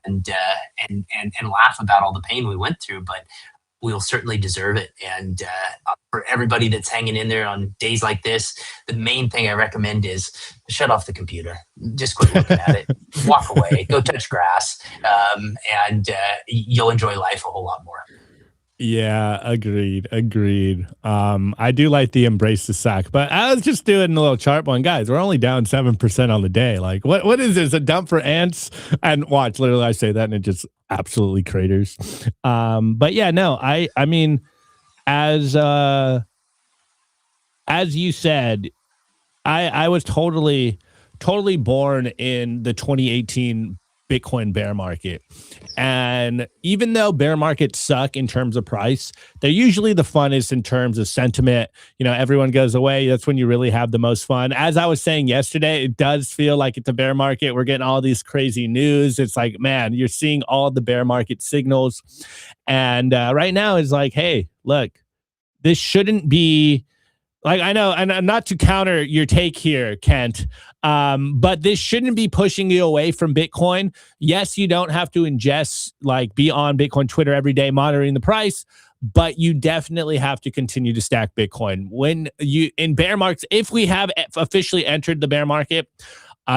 laugh about all the pain we went through. But we'll certainly deserve it. And for everybody that's hanging in there on days like this, the main thing I recommend is shut off the computer. Just quit looking at it. Walk away. Go touch grass. And you'll enjoy life a whole lot more. Yeah, agreed. I do like the embrace the sack, but I was just doing a little chart one. Guys, we're only down 7% on the day. Like, what is this? A dump for ants? And watch, literally, I say that and it just absolutely craters. But yeah, no, I mean, as you said, I was totally born in the 2018 Bitcoin bear market. And even though bear markets suck in terms of price, they're usually the funnest in terms of sentiment. Everyone goes away. That's when you really have the most fun. As I was saying yesterday, it does feel like it's a bear market. We're getting all these crazy news. It's like, man, you're seeing all the bear market signals. And right now it's like, hey, look, this shouldn't be like, I know, and not to counter your take here, Kent, but this shouldn't be pushing you away from Bitcoin. Yes, you don't have to be on Bitcoin Twitter every day monitoring the price, but you definitely have to continue to stack Bitcoin. When you in bear markets, if we have officially entered the bear market,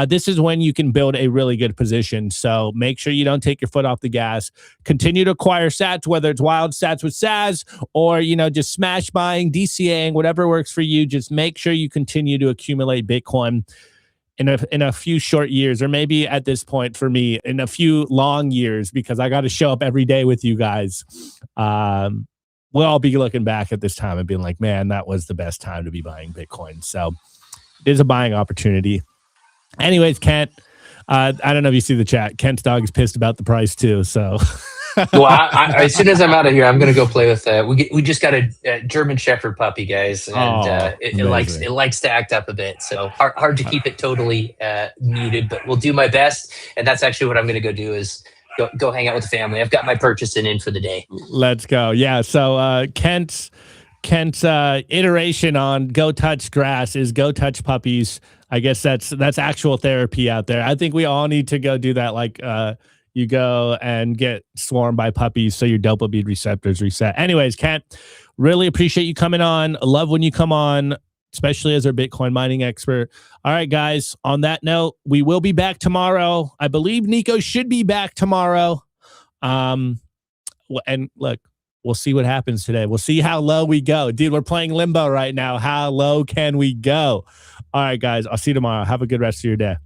this is when you can build a really good position. So make sure you don't take your foot off the gas. Continue to acquire sats, whether it's wild sats with SAS or, just smash buying, DCAing, whatever works for you. Just make sure you continue to accumulate Bitcoin in a few short years, or maybe at this point for me, in a few long years, because I got to show up every day with you guys. We'll all be looking back at this time and being like, man, that was the best time to be buying Bitcoin. So it is a buying opportunity. Anyways, Kent, I don't know if you see the chat. Kent's dog is pissed about the price too. So, well, as soon as I'm out of here, I'm going to go play with. We just got a German Shepherd puppy, guys, and it likes to act up a bit. So hard to keep it totally muted, but we'll do my best. And that's actually what I'm going to go do is go hang out with the family. I've got my purchasing in for the day. Let's go. Yeah. So Kent's iteration on go touch grass is go touch puppies. I guess that's actual therapy out there. I think we all need to go do that. Like you go and get swarmed by puppies so your dopamine receptors reset. Anyways, Kent, really appreciate you coming on. I love when you come on, especially as our Bitcoin mining expert. All right, guys, on that note, we will be back tomorrow. I believe Nico should be back tomorrow. And look, we'll see what happens today. We'll see how low we go. Dude, we're playing limbo right now. How low can we go? All right, guys, I'll see you tomorrow. Have a good rest of your day.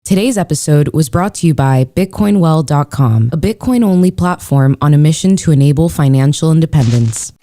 Today's episode was brought to you by BitcoinWell.com, a Bitcoin-only platform on a mission to enable financial independence.